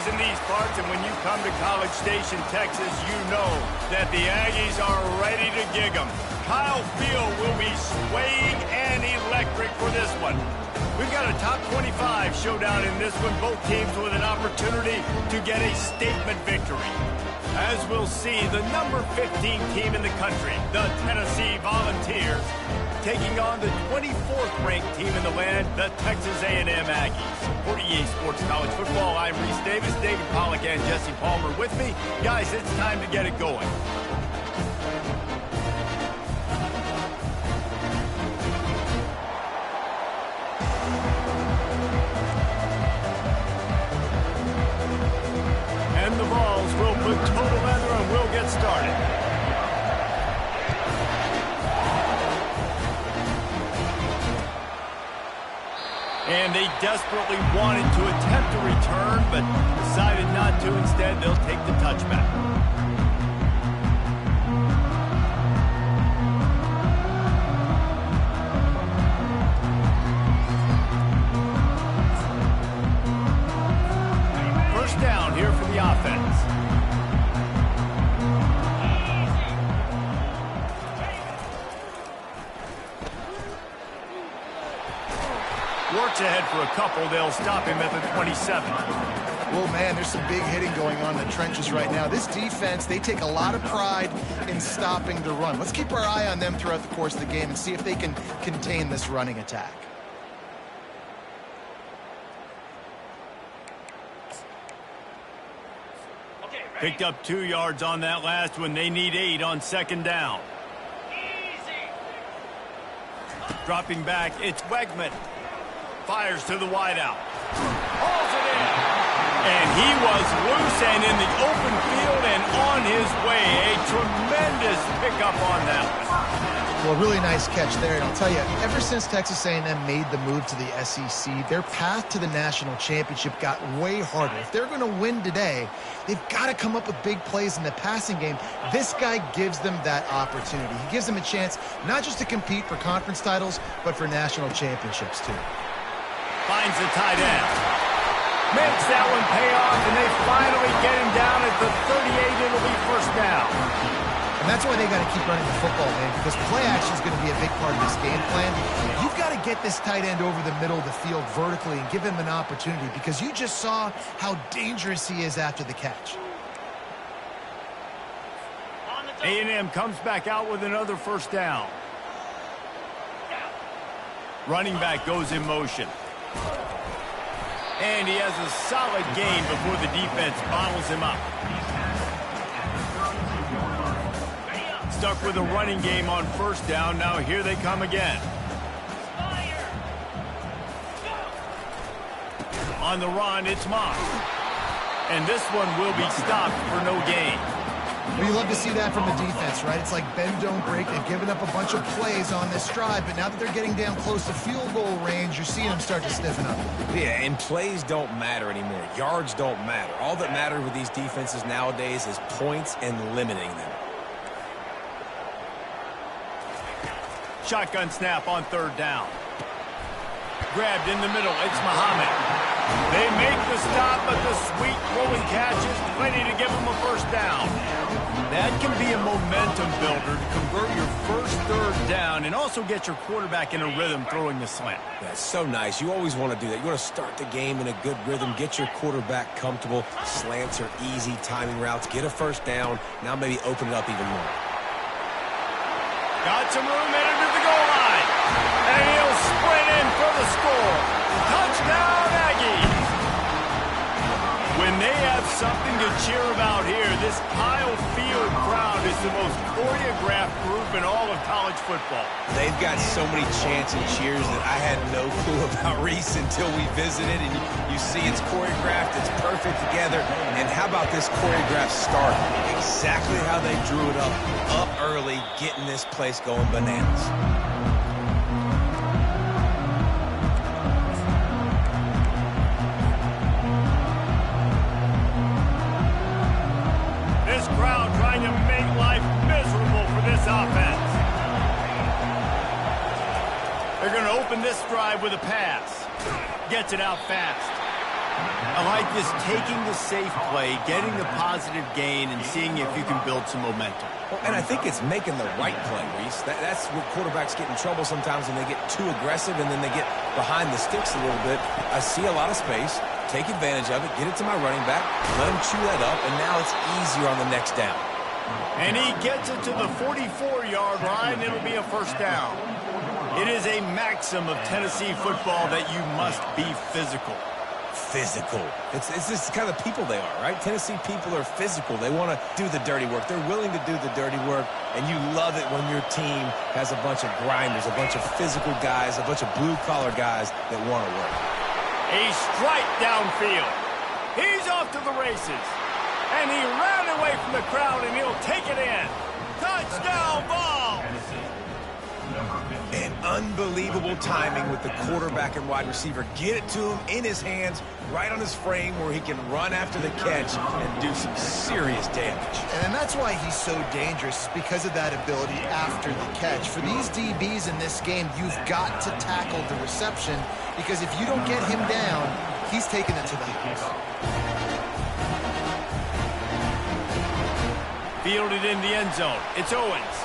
in these parts, and when you come to College Station, Texas, you know that the Aggies are ready to gig 'em. Kyle Field will be swaying and electric for this one. We've got a top 25 showdown in this one, both teams with an opportunity to get a statement victory. As we'll see, the number 15 team in the country, the Tennessee Volunteers, taking on the 24th-ranked team in the land, the Texas A&M Aggies. For EA Sports College Football, I'm Reese Davis, David Pollack, and Jesse Palmer with me. Guys, it's time to get it going. And the balls will put total leather and we'll get started. And they desperately wanted to attempt a return, but decided not to. Instead, they'll take the touchback. First down here for the offense. Works ahead for a couple. They'll stop him at the 27. Well, man, there's some big hitting going on in the trenches right now. This defense, they take a lot of pride in stopping the run. Let's keep our eye on them throughout the course of the game and see if they can contain this running attack. Picked up 2 yards on that last one. They need 8 on second down. Dropping back, it's Wegman. Fires to the wideout. Hauls it in. And he was loose and in the open field and on his way. A tremendous pickup on that one. Well, really nice catch there. And I'll tell you, ever since Texas A&M made the move to the SEC, their path to the national championship got way harder. If they're going to win today, they've got to come up with big plays in the passing game. This guy gives them that opportunity. He gives them a chance not just to compete for conference titles, but for national championships, too. Finds the tight end. Makes that one pay off, and they finally get him down at the 38. It'll be first down. And that's why they got to keep running the football, man, because play action is going to be a big part of this game plan. You've got to get this tight end over the middle of the field vertically and give him an opportunity, because you just saw how dangerous he is after the catch. A&M comes back out with another first down. Running back goes in motion. And he has a solid gain before the defense bottles him up. Stuck with a running game on first down. Now here they come again. On the run, it's Moss. And this one will be stopped for no gain. Well, you love to see that from the defense, right? It's like bend, don't break. They've given up a bunch of plays on this drive, but now that they're getting down close to field goal range, you're seeing them start to stiffen up. Yeah, and plays don't matter anymore. Yards don't matter. All that matters with these defenses nowadays is points and limiting them. Shotgun snap on third down. Grabbed in the middle. It's Muhammad. They make the stop, but the sweet rolling catch is plenty to give them a first down. That can be a momentum builder to convert your first third down and also get your quarterback in a rhythm throwing the slant. That's so nice. You always want to do that. You want to start the game in a good rhythm, get your quarterback comfortable. Slants are easy timing routes. Get a first down. Now maybe open it up even more. Got some room headed to the goal line. And he'll sprint in for the score. Touchdown, Aggies. When they have something to cheer about here, this Kyle Field crowd is the most choreographed group in all of college football. They've got so many chants and cheers that I had no clue about, Reese, until we visited. And you see it's choreographed, it's perfect together. And how about this choreographed start? Exactly how they drew it up early, getting this place going bananas. Crowd trying to make life miserable for this offense. They're going to open this drive with a pass. Gets it out fast. I like this taking the safe play, getting the positive gain, and seeing if you can build some momentum. Well, and I think it's making the right play, Reese. That's where quarterbacks get in trouble sometimes when they get too aggressive and then they get behind the sticks a little bit. I see a lot of space, take advantage of it, get it to my running back, let him chew that up, and now it's easier on the next down. And he gets it to the 44-yard line. It'll be a first down. It is a maxim of Tennessee football that you must be physical. Physical. It's just kind of the people they are, right? Tennessee people are physical. They want to do the dirty work. They're willing to do the dirty work, and you love it when your team has a bunch of grinders, a bunch of physical guys, a bunch of blue-collar guys that want to work. A strike downfield. He's off to the races. And he ran away from the crowd, and he'll take it in. Touchdown ball! And unbelievable timing with the quarterback and wide receiver. Get it to him in his hands, right on his frame where he can run after the catch and do some serious damage. And that's why he's so dangerous, because of that ability after the catch. For these DBs in this game, you've got to tackle the reception, because if you don't get him down, he's taking it to the house. Fielded in the end zone. It's Owens.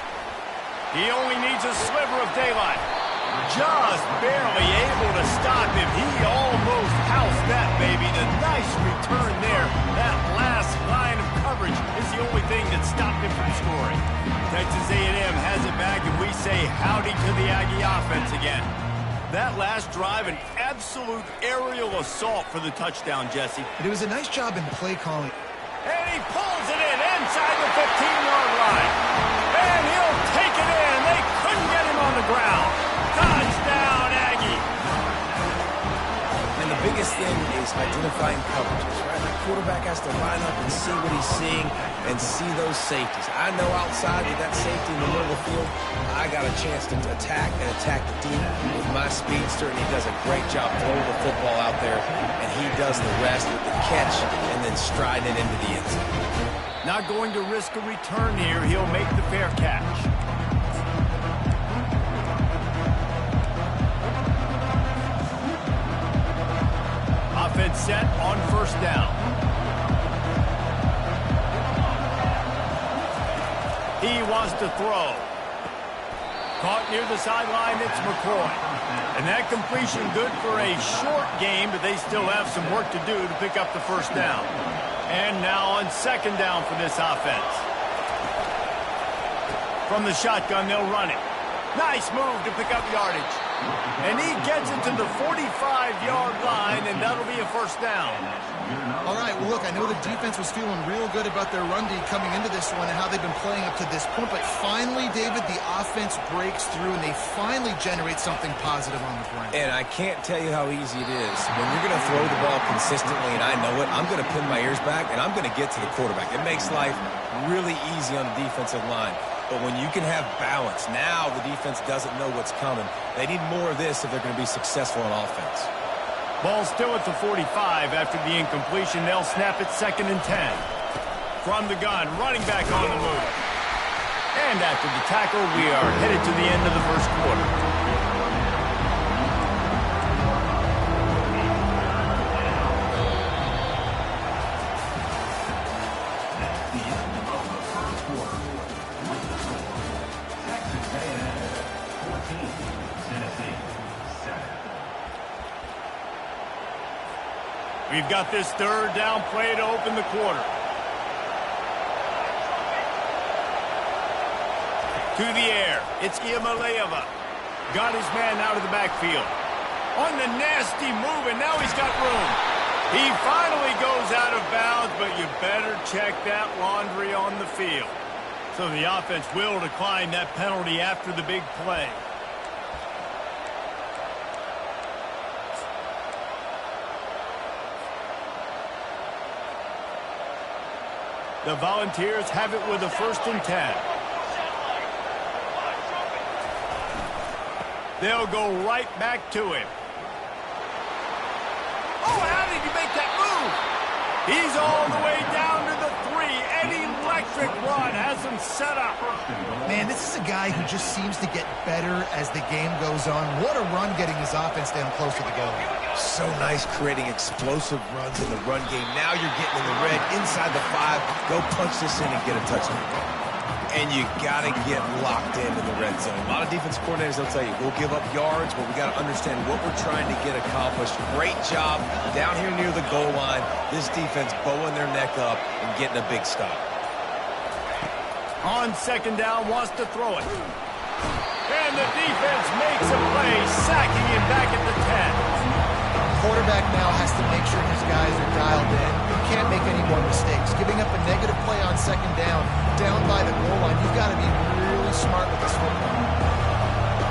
He only needs a sliver of daylight. Just barely able to stop him. He almost housed that, baby. The nice return there. That last line of coverage is the only thing that stopped him from scoring. Texas A&M has it back, and we say howdy to the Aggie offense again. That last drive, an absolute aerial assault for the touchdown, Jesse. But it was a nice job in play calling. And he pulls it in inside the 15-yard line. And he'll take it in. They couldn't get him on the ground. Touchdown, Aggie. And the biggest thing is identifying coverages, right? The quarterback has to line up and see what he's seeing and see those safeties. I know outside with that safety in the middle of the field, I got a chance to attack and attack deep with my speedster, and he does a great job throwing the football out there, and he does the rest with the catch and then striding it into the end zone. Not going to risk a return here. He'll make the fair catch. Offense set on first down. He wants to throw. Caught near the sideline, it's McCoy. And that completion good for a short game, but they still have some work to do to pick up the first down. And now on second down for this offense. From the shotgun, they'll run it. Nice move to pick up yardage. And he gets it to the 45-yard line, and that'll be a first down. All right, well, look, I know the defense was feeling real good about their run D coming into this one and how they've been playing up to this point, but finally, David, the offense breaks through, and they finally generate something positive on the ground. And I can't tell you how easy it is. When you're going to throw the ball consistently, and I know it, I'm going to pin my ears back, and I'm going to get to the quarterback. It makes life really easy on the defensive line. But when you can have balance, now the defense doesn't know what's coming. They need more of this if they're going to be successful on offense. Ball still at the 45 after the incompletion. They'll snap it 2nd and 10. From the gun, running back on the move. And after the tackle, we are headed to the end of the first quarter. We've got this third down play to open the quarter. To the air, it's Iamaleava. Got his man out of the backfield. On the nasty move, and now he's got room. He finally goes out of bounds, but you better check that laundry on the field. So the offense will decline that penalty after the big play. The Volunteers have it with a 1st and 10. They'll go right back to him. Oh, how did he make that move? He's all the way down to the 3, and he lets Electric run has him set up. Man, this is a guy who just seems to get better as the game goes on. What a run getting his offense down close to the goal. So nice creating explosive runs in the run game. Now you're getting in the red, inside the 5. Go punch this in and get a touchdown. And you got to get locked in the red zone. A lot of defense coordinators, they'll tell you, we'll give up yards, but we got to understand what we're trying to get accomplished. Great job down here near the goal line. This defense bowing their neck up and getting a big stop. On second down, wants to throw it. And the defense makes a play, sacking him back at the 10. Quarterback now has to make sure his guys are dialed in. You can't make any more mistakes. Giving up a negative play on second down by the goal line, you've got to be really smart with this football.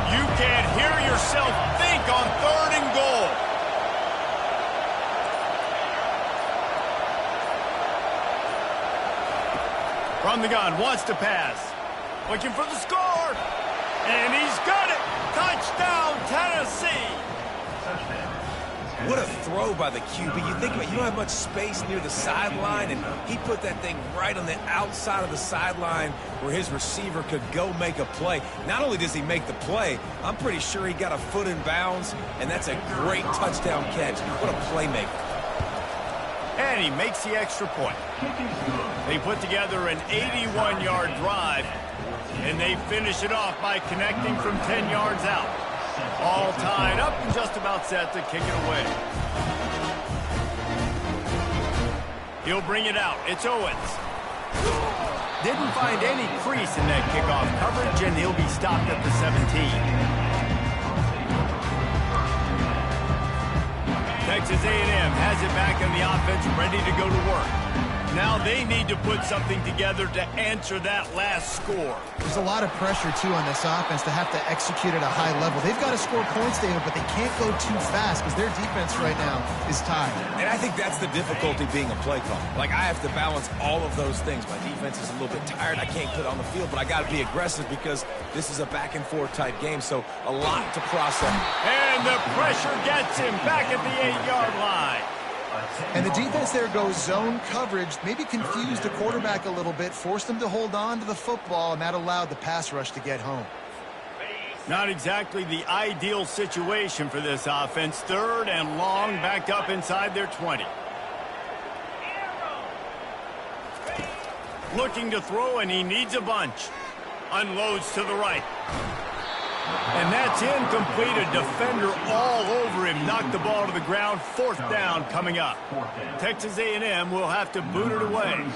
You can't hear yourself think on 3rd and goal. From the gun, wants to pass. Looking for the score. And he's got it. Touchdown, Tennessee. What a throw by the QB. You think about it, you don't have much space near the sideline, and he put that thing right on the outside of the sideline where his receiver could go make a play. Not only does he make the play, I'm pretty sure he got a foot in bounds, and that's a great touchdown catch. What a playmaker. And he makes the extra point. They put together an 81-yard drive, and they finish it off by connecting from 10 yards out. All tied up and just about set to kick it away. He'll bring it out. It's Owens. Didn't find any crease in that kickoff coverage, and he'll be stopped at the 17. Texas A&M has it back on the offense, ready to go to work. Now they need to put something together to answer that last score. There's a lot of pressure, too, on this offense to have to execute at a high level. They've got to score points, David, but they can't go too fast because their defense right now is tired. And I think that's the difficulty being a play caller. Like, I have to balance all of those things. My defense is a little bit tired. I can't put on the field, but I got to be aggressive because this is a back-and-forth type game, so a lot to process. And the pressure gets him back at the 8-yard line. And the defense there goes zone coverage, maybe confused the quarterback a little bit, forced him to hold on to the football, and that allowed the pass rush to get home. Not exactly the ideal situation for this offense. 3rd and long, backed up inside their 20. Looking to throw, and he needs a bunch. Unloads to the right. And that's incomplete. A defender all over him. Knocked the ball to the ground. 4th down coming up. Texas A&M will have to boot it away.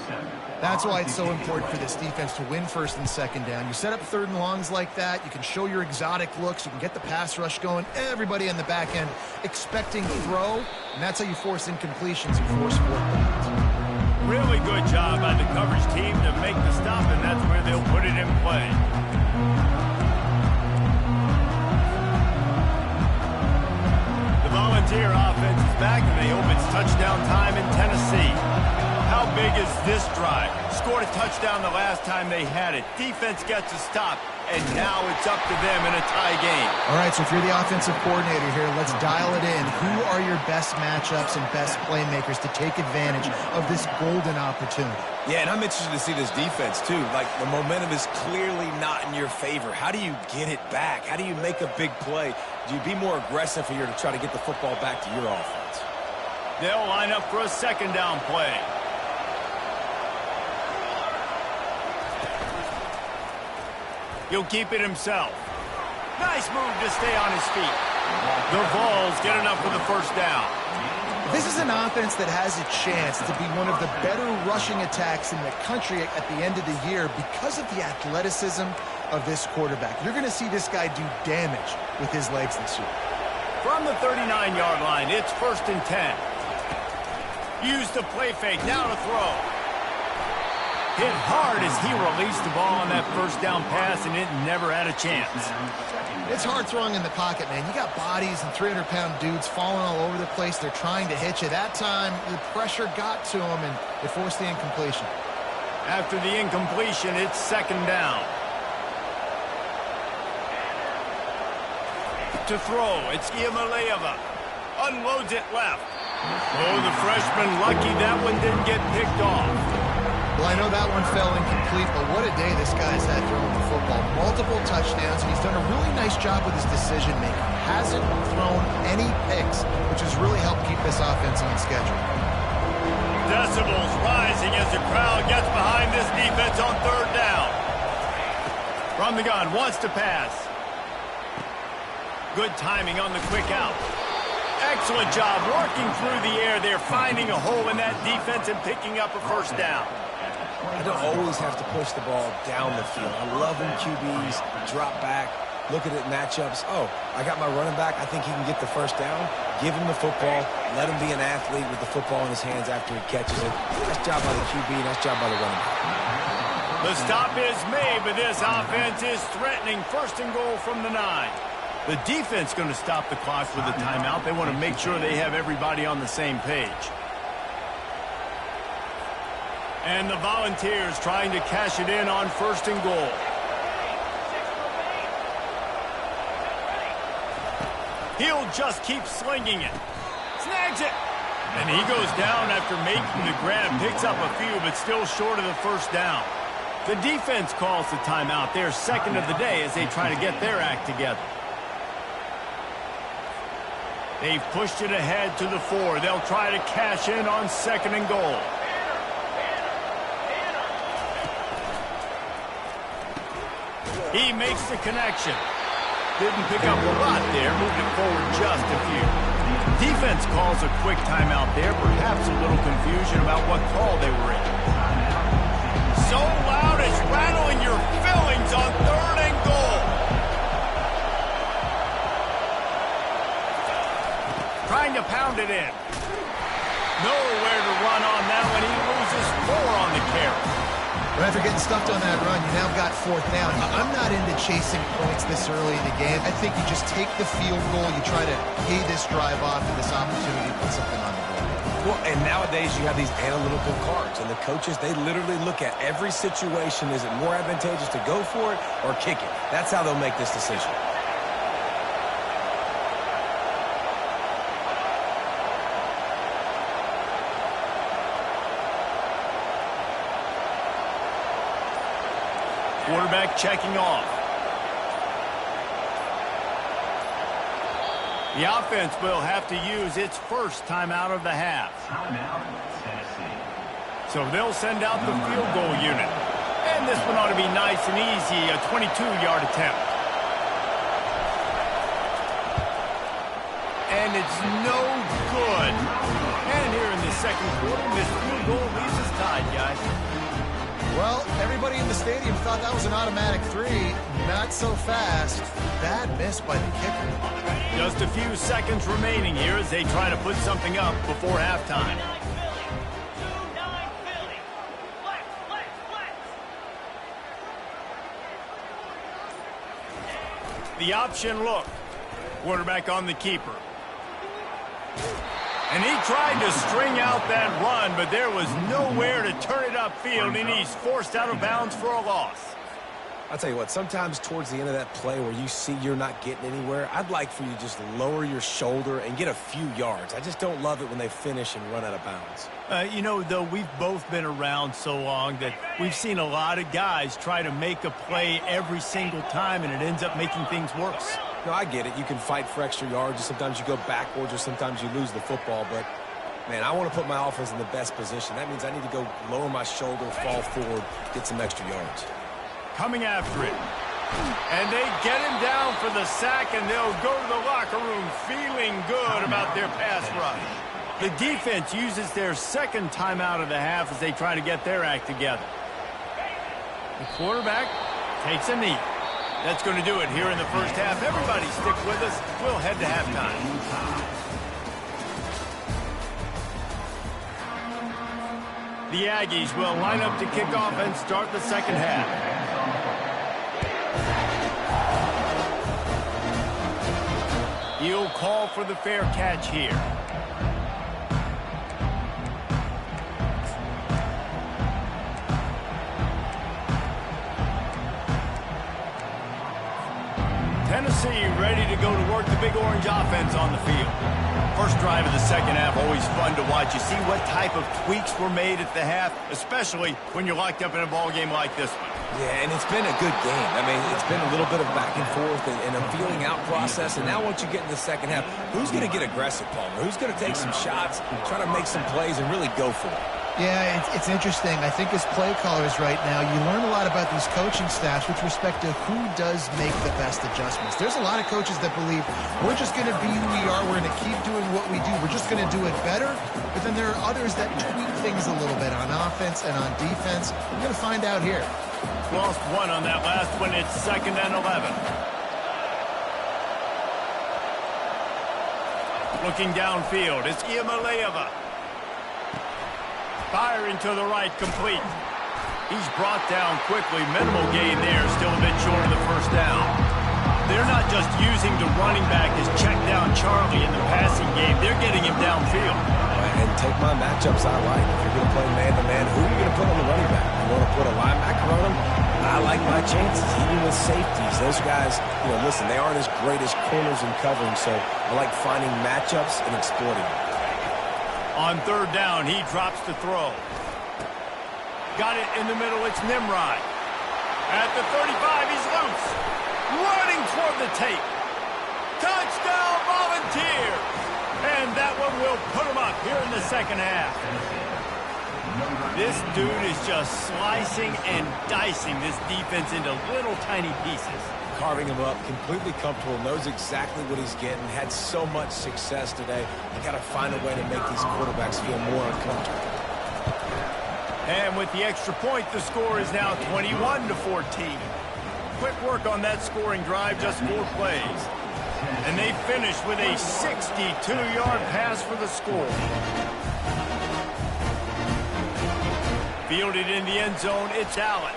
That's why it's so important for this defense to win 1st and 2nd down. You set up 3rd and longs like that. You can show your exotic looks. You can get the pass rush going. Everybody on the back end expecting throw. And that's how you force incompletions and force 4th downs. Really good job by the coverage team to make the stop, and that's where they'll put it in play. Volunteer offense is back, and they hope it's touchdown time in Tennessee. How big is this drive? Scored a touchdown the last time they had it. Defense gets a stop, and now it's up to them in a tie game. All right, so if you're the offensive coordinator here, let's dial it in. Who are your best matchups and best playmakers to take advantage of this golden opportunity? Yeah, and I'm interested to see this defense, too. Like, the momentum is clearly not in your favor. How do you get it back? How do you make a big play? Do you be more aggressive here to try to get the football back to your offense? They'll line up for a 2nd down play. He'll keep it himself. Nice move to stay on his feet. The Vols get enough for the 1st down. This is an offense that has a chance to be one of the better rushing attacks in the country at the end of the year because of the athleticism of this quarterback. You're going to see this guy do damage with his legs this year. From the 39-yard line, it's 1st and 10. Use the play fake, now to throw. Hit hard as he released the ball on that 1st down pass, and it never had a chance. It's hard throwing in the pocket, man. You got bodies and 300-pound dudes falling all over the place. They're trying to hit you. That time, the pressure got to him, and it forced the incompletion. After the incompletion, it's 2nd down. To throw, it's Iamaleava. Unloads it left. Oh, the freshman lucky that one didn't get picked off. Well, I know that one fell incomplete, but what a day this guy's had throwing the football. Multiple touchdowns, and he's done a really nice job with his decision-making. Hasn't thrown any picks, which has really helped keep this offense on schedule. Decibels rising as the crowd gets behind this defense on third down. From the gun, wants to pass. Good timing on the quick out. Excellent job working through the air there, finding a hole in that defense and picking up a first down. I don't always have to push the ball down the field. I love when QBs drop back, look at it matchups. Oh, I got my running back. I think he can get the first down. Give him the football. Let him be an athlete with the football in his hands after he catches it. Nice job by the QB. Nice job by the running back. The stop is made, but this offense is threatening. First and goal from the 9. The defense going to stop the clock with a timeout. They want to make sure they have everybody on the same page. And the Volunteers trying to cash it in on first and goal. He'll just keep slinging it. Snags it. And he goes down after making the grab. Picks up a few, but still short of the first down. The defense calls the timeout. They're second of the day as they try to get their act together. They've pushed it ahead to the 4. They'll try to cash in on second and goal. He makes the connection. Didn't pick up a lot there, moved it forward just a few. Defense calls a quick timeout there, perhaps a little confusion about what call they were in. So loud it's rattling your fillings on third and goal. Trying to pound it in. Nowhere to run on that one. He loses 4 on the carry. But after getting stuffed on that run, you now got fourth down. I'm not into chasing points this early in the game. I think you just take the field goal. You try to pay this drive off and this opportunity to put something on the board. Well, and nowadays you have these analytical cards, and the coaches, they literally look at every situation. Is it more advantageous to go for it or kick it? That's how they'll make this decision. Quarterback checking off. The offense will have to use its first timeout of the half. Timeout, Tennessee. So they'll send out the field goal unit. And this one ought to be nice and easy, a 22-yard attempt. And it's no good. And here in the second quarter, this field goal leaves us tied, guys. Well, everybody in the stadium thought that was an automatic 3. Not so fast. Bad miss by the kicker. Just a few seconds remaining here as they try to put something up before halftime. The option look. Quarterback on the keeper. And he tried to string out that run, but there was nowhere to turn it upfield, and he's forced out of bounds for a loss. I'll tell you what, sometimes towards the end of that play where you see you're not getting anywhere, I'd like for you to just lower your shoulder and get a few yards. I just don't love it when they finish and run out of bounds. You know, though, we've both been around so long that we've seen a lot of guys try to make a play every single time, and it ends up making things worse. No, I get it. You can fight for extra yards, or sometimes you go backwards, or sometimes you lose the football. But, man, I want to put my offense in the best position. That means I need to go lower my shoulder, fall forward, get some extra yards. Coming after it. And they get him down for the sack, and they'll go to the locker room feeling good about their pass rush. The defense uses their second timeout of the half as they try to get their act together. The quarterback takes a knee. That's going to do it here in the first half. Everybody stick with us. We'll head to halftime. The Aggies will line up to kick off and start the second half. He'll call for the fair catch here. Tennessee ready to go to work the Big Orange offense on the field. First drive of the second half, always fun to watch. You see what type of tweaks were made at the half, especially when you're locked up in a ball game like this one. Yeah, and it's been a good game. I mean, it's been a little bit of back and forth and a feeling out process. And now once you get in the second half, who's going to get aggressive, Palmer? Who's going to take some shots, try to make some plays, and really go for it? Yeah, it's interesting. I think as play callers right now, you learn a lot about these coaching staffs with respect to who does make the best adjustments. There's a lot of coaches that believe we're just going to be who we are. We're going to keep doing what we do. We're just going to do it better. But then there are others that tweak things a little bit on offense and on defense. We're going to find out here. Lost one on that last one. It's 2nd and 11. Looking downfield, it's Iamaleava. Firing to the right, complete. He's brought down quickly. Minimal gain there, still a bit short of the first down. They're not just using the running back as check down Charlie in the passing game. They're getting him downfield. And take my matchups I like. If you're going to play man-to-man, who are you going to put on the running back? You want to put a linebacker on him? I like my chances, even with safeties. Those guys, listen, they aren't as great as corners in covering, so I like finding matchups and exploiting them. On 3rd down, he drops to throw. Got it in the middle, it's Nimrod. At the 35, he's loose. Running toward the tape. Touchdown, Volunteers! And that one will put him up here in the second half. This dude is just slicing and dicing this defense into little tiny pieces. Carving him up, completely comfortable, knows exactly what he's getting, had so much success today. You got to find a way to make these quarterbacks feel more uncomfortable. And with the extra point, the score is now 21-14. Quick work on that scoring drive, just 4 plays. And they finish with a 62-yard pass for the score. Fielded in the end zone, it's Allen.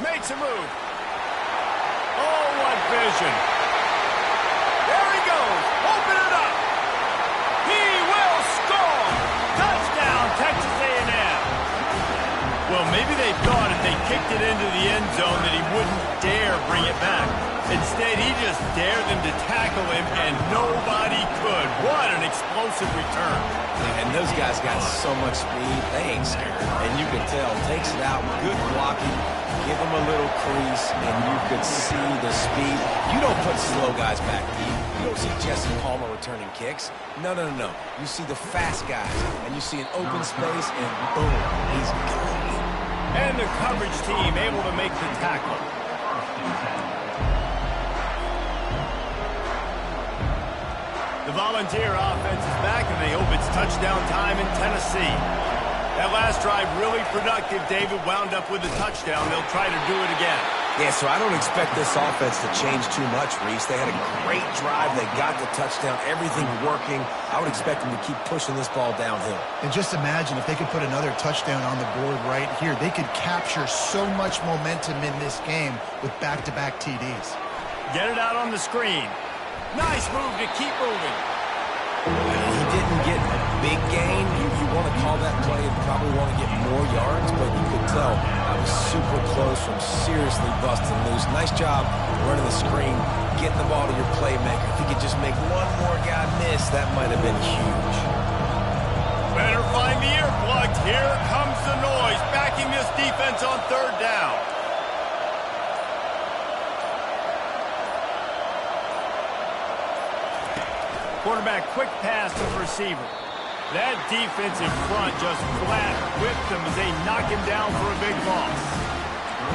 Makes a move. Oh, what vision. There he goes. Open it up. He will score. Touchdown, Texas A&M. Well, maybe they thought if they kicked it into the end zone that he wouldn't dare bring it back. Instead, he just dared them to tackle him, and nobody could. What an explosive return. And those guys got so much speed, they ain't scared. And you can tell, takes it out, good blocking, give them a little crease, and you could see the speed. You don't put slow guys back deep. You don't see Jesse Palmer returning kicks. No. You see the fast guys, and you see an open space, and boom, he's gone. And the coverage team able to make the tackle. The Volunteer offense is back, and they hope it's touchdown time in Tennessee. That last drive really productive. David wound up with a touchdown. They'll try to do it again. Yeah, so I don't expect this offense to change too much, Reese. They had a great drive. They got the touchdown. Everything working. I would expect them to keep pushing this ball downhill. And just imagine if they could put another touchdown on the board right here. They could capture so much momentum in this game with back-to-back TDs. Get it out on the screen. Nice move to keep moving. He didn't get a big gain. You want to call that play and probably want to get more yards, but you could tell I was super close from seriously busting loose. Nice job running the screen, getting the ball to your playmaker. If he could just make one more guy miss, that might have been huge. Better find the earplugs. Here comes the noise, backing this defense on 3rd down. Quarterback, quick pass to the receiver. That defense in front just flat whipped him as they knock him down for a big loss.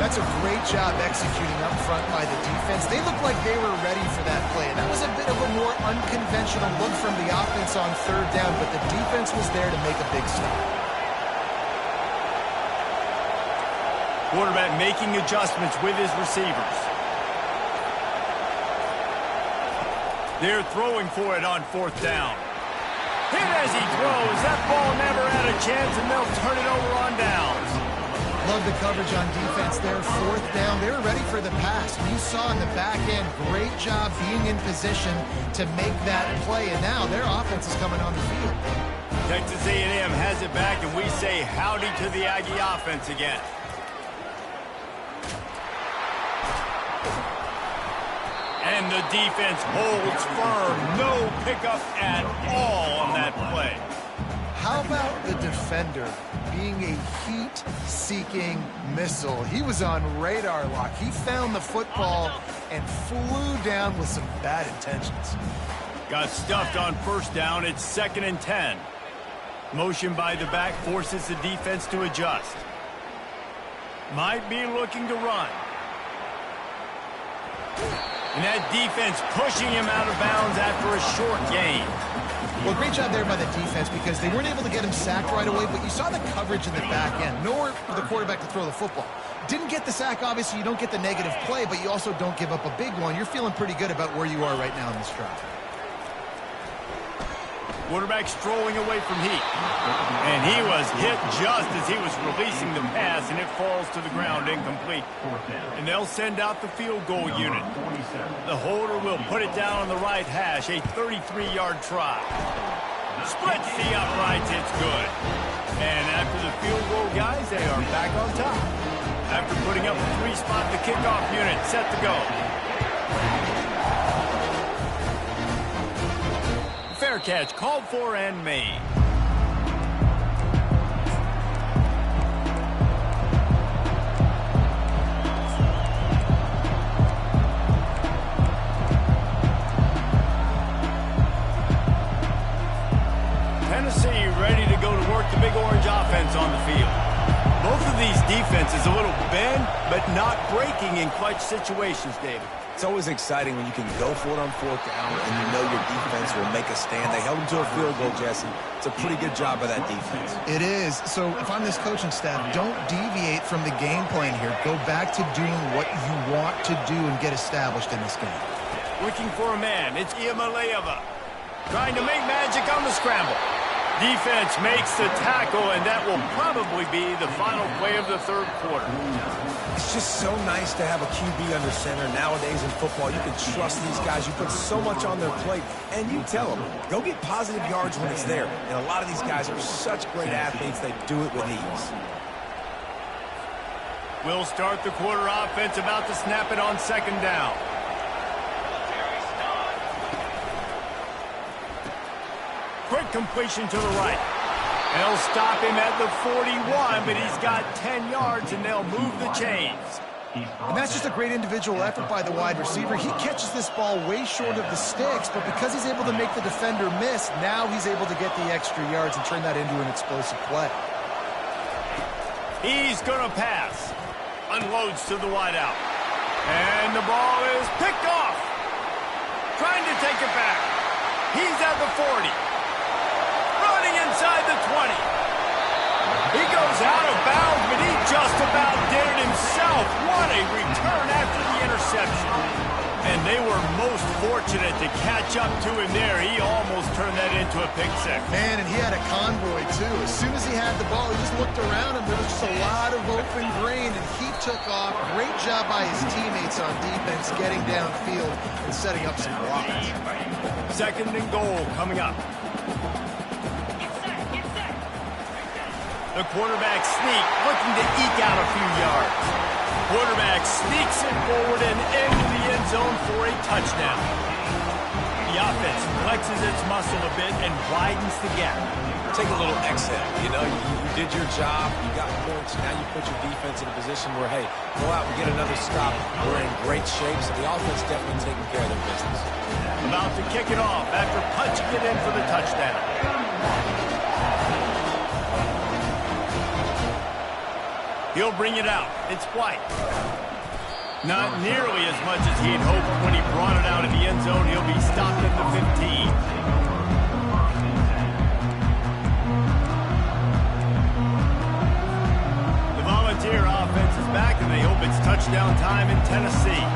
That's a great job executing up front by the defense. They looked like they were ready for that play. And that was a bit of a more unconventional look from the offense on 3rd down, but the defense was there to make a big stop. Quarterback making adjustments with his receivers. They're throwing for it on 4th down. Hit as he throws. That ball never had a chance, and they'll turn it over on downs. Love the coverage on defense there. 4th down. They were ready for the pass. You saw in the back end, great job being in position to make that play. And now their offense is coming on the field. Texas A&M has it back, and we say howdy to the Aggie offense again. And the defense holds firm. No pickup at all on that play. How about the defender being a heat-seeking missile? He was on radar lock. He found the football and flew down with some bad intentions. Got stuffed on first down. It's 2nd and 10. Motion by the back forces the defense to adjust. Might be looking to run. And that defense pushing him out of bounds after a short gain. Well, great job there by the defense because they weren't able to get him sacked right away, but you saw the coverage in the back end. Nowhere for the quarterback to throw the football. Didn't get the sack, obviously. You don't get the negative play, but you also don't give up a big one. You're feeling pretty good about where you are right now in this drive. Quarterback strolling away from heat. And he was hit just as he was releasing the pass, and it falls to the ground incomplete. And they'll send out the field goal unit. The holder will put it down on the right hash, a 33-yard try. Splits the uprights, it's good. And after the field goal, guys, they are back on top. After putting up a 3-spot, the kickoff unit set to go. Fair catch called for and made. Tennessee ready to go to work the big orange offense on the field. Both of these defenses a little bend, but not breaking in clutch situations, David. It's always exciting when you can go for it on 4th down and you know your defense will make a stand. They held them to a field goal, Jesse. It's a pretty good job by that defense. It is. So if I'm this coaching staff, don't deviate from the game plan here. Go back to doing what you want to do and get established in this game. Looking for a man. It's Iamaleava. Trying to make magic on the scramble. Defense makes the tackle, and that will probably be the final play of the 3rd quarter. It's just so nice to have a QB under center. Nowadays in football, you can trust these guys. You put so much on their plate, and you tell them, go get positive yards when it's there. And a lot of these guys are such great athletes, they do it with ease. We'll start the quarter offense, about to snap it on 2nd down. Quick completion to the right. They'll stop him at the 41, but he's got 10 yards, and they'll move the chains. And that's just a great individual effort by the wide receiver. He catches this ball way short of the sticks, but because he's able to make the defender miss, now he's able to get the extra yards and turn that into an explosive play. He's going to pass. Unloads to the wideout. And the ball is picked off. Trying to take it back. He's at the 40. Inside the 20. He goes out of bounds, but he just about did it himself. What a return after the interception. And they were most fortunate to catch up to him there. He almost turned that into a pick six. Man, and he had a convoy, too. As soon as he had the ball, he just looked around him. There was just a lot of open grain, and he took off. Great job by his teammates on defense, getting downfield and setting up some blocks. 2nd and goal coming up. The quarterback sneak, looking to eke out a few yards. Quarterback sneaks it forward and into the end zone for a touchdown. The offense flexes its muscle a bit and widens the gap. Take a little exhale. You know, you did your job. You got points. Now you put your defense in a position where, hey, go out and get another stop. We're in great shape, so the offense definitely taking care of their business. About to kick it off after punching it in for the touchdown. He'll bring it out. It's White. Not nearly as much as he had hoped when he brought it out of the end zone. He'll be stopped at the 15. The Volunteer offense is back, and they hope it's touchdown time in Tennessee.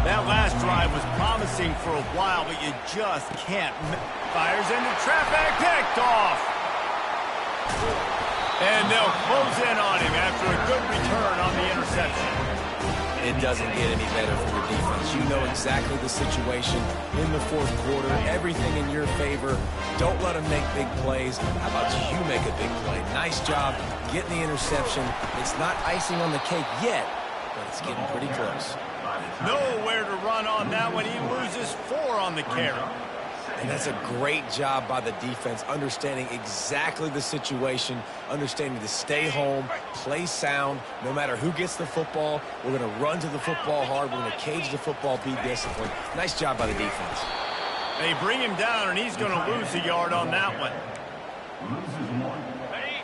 That last drive was promising for a while, but you just can't. Fires into traffic, picked off. And they'll close in on him after a good return on the interception. It doesn't get any better for your defense. You know exactly the situation in the 4th quarter. Everything in your favor. Don't let them make big plays. How about you make a big play? Nice job getting the interception. It's not icing on the cake yet, but it's getting pretty close. Nowhere to run on that one. He loses 4 on the carry. And that's a great job by the defense, understanding exactly the situation, understanding to stay home, play sound. No matter who gets the football, we're going to run to the football hard. We're going to cage the football, be disciplined. Nice job by the defense. They bring him down, and he's going to lose a yard on that one.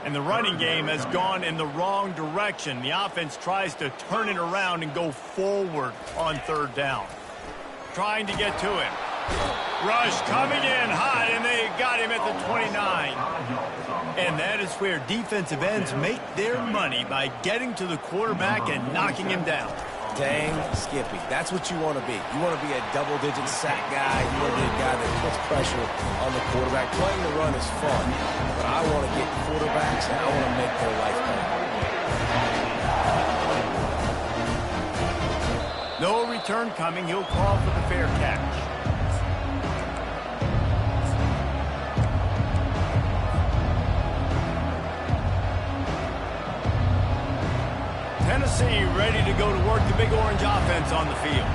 And the running game has gone in the wrong direction. The offense tries to turn it around and go forward on 3rd down. Trying to get to him. Rush coming in hot, and they got him at the 29. And that is where defensive ends make their money, by getting to the quarterback and knocking him down. Dang, Skippy, that's what you want to be. You want to be a double-digit sack guy. You want to be a guy that puts pressure on the quarterback. Playing the run is fun, but I want to get quarterbacks, and I want to make their life better. No return coming. He'll call for the fair catch. Tennessee ready to go to work the Big Orange offense on the field.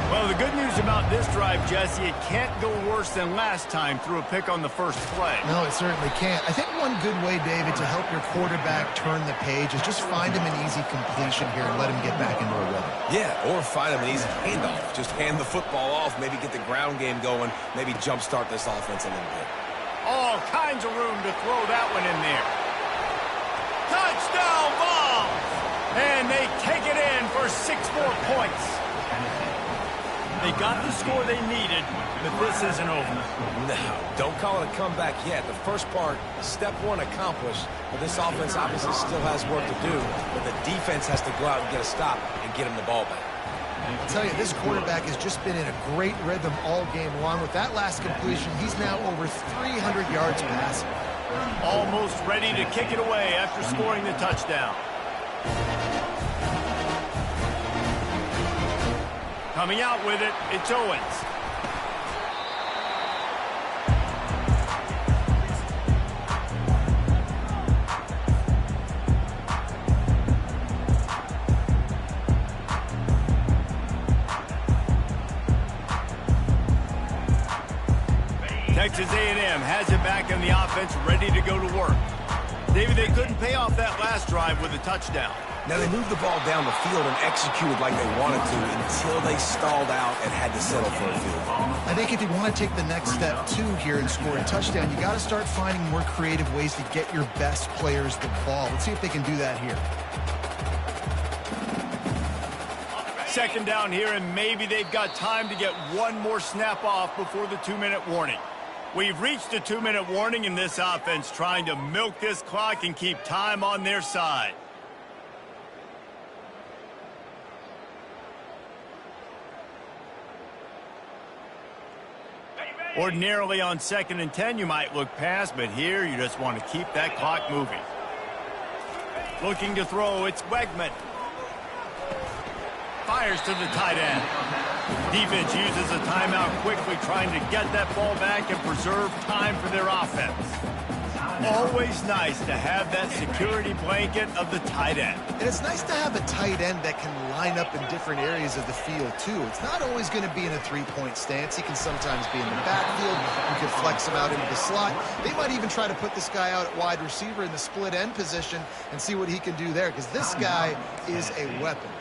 Well, the good news about this drive, Jesse, it can't go worse than last time through a pick on the first play. No, it certainly can't. I think one good way, David, to help your quarterback turn the page is just find him an easy completion here and let him get back into a rhythm. Yeah, or find him an easy handoff. Just hand the football off, maybe get the ground game going, maybe jumpstart this offense a little bit. All kinds of room to throw that one in there. Touchdown ball! And they take it in for 6 more points. They got the score they needed, but this isn't over. No, don't call it a comeback yet. The first part, step 1 accomplished, but this offense obviously still has work to do, but the defense has to go out and get a stop and get him the ball back. I'll tell you, this quarterback has just been in a great rhythm all game long. With that last completion, he's now over 300 yards passing. Almost ready to kick it away after scoring the touchdown. Coming out with it, it's Owens. Texas A&M has it back in the offense, ready to go to work. David, they couldn't pay off that last drive with a touchdown. Now, they moved the ball down the field and executed like they wanted to until they stalled out and had to settle for a field goal. I think if you want to take the next step, too, here and score a touchdown, you got to start finding more creative ways to get your best players the ball. Let's see if they can do that here. 2nd down here, and maybe they've got time to get one more snap off before the 2-minute warning. We've reached a 2-minute warning, and this offense trying to milk this clock and keep time on their side. Ordinarily on 2nd and 10, you might look past, but here you just want to keep that clock moving. Looking to throw, it's Wegman. Fires to the tight end. Defense uses a timeout quickly, trying to get that ball back and preserve time for their offense. Always nice to have that security blanket of the tight end. And it's nice to have a tight end that can line up in different areas of the field, too. It's not always going to be in a 3-point stance. He can sometimes be in the backfield. You can flex him out into the slot. They might even try to put this guy out at wide receiver in the split end position and see what he can do there, because this guy is a weapon.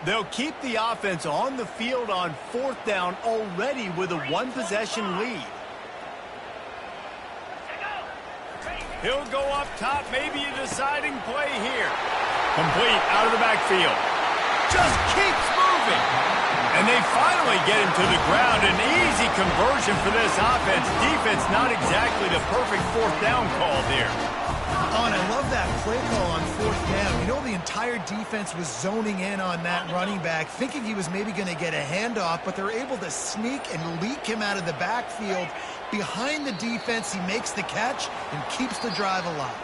They'll keep the offense on the field on 4th down already with a 1-possession lead. He'll go up top, maybe a deciding play here. Complete out of the backfield. Just keeps moving. And they finally get him to the ground. An easy conversion for this offense. Defense not exactly the perfect 4th down call there. Oh, and I love that play call on 4th down. You know, the entire defense was zoning in on that running back, thinking he was maybe going to get a handoff, but they're able to sneak and leak him out of the backfield. Behind the defense, he makes the catch and keeps the drive alive.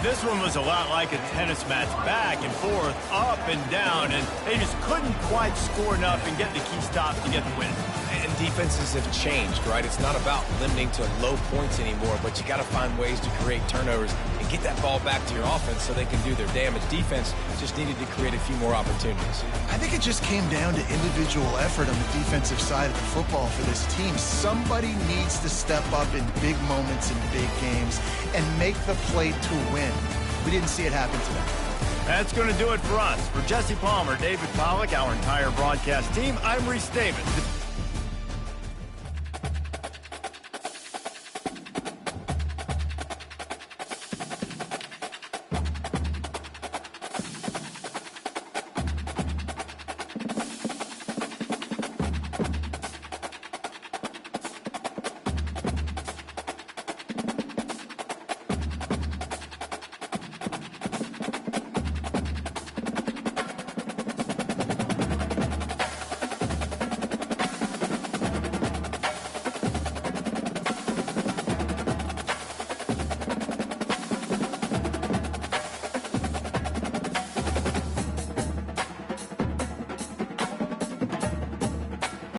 This one was a lot like a tennis match, back and forth, up and down, and they just couldn't quite score enough and get the key stop to get the win. And defenses have changed, right? It's not about limiting to low points anymore, but you got to find ways to create turnovers and get that ball back to your offense so they can do their damage. Defense just needed to create a few more opportunities. I think it just came down to individual effort on the defensive side of the football for this team. Somebody needs to step up in big moments in big games and make the play to win. We didn't see it happen today. That's going to do it for us. For Jesse Palmer, David Pollack, our entire broadcast team, I'm Reese Davis.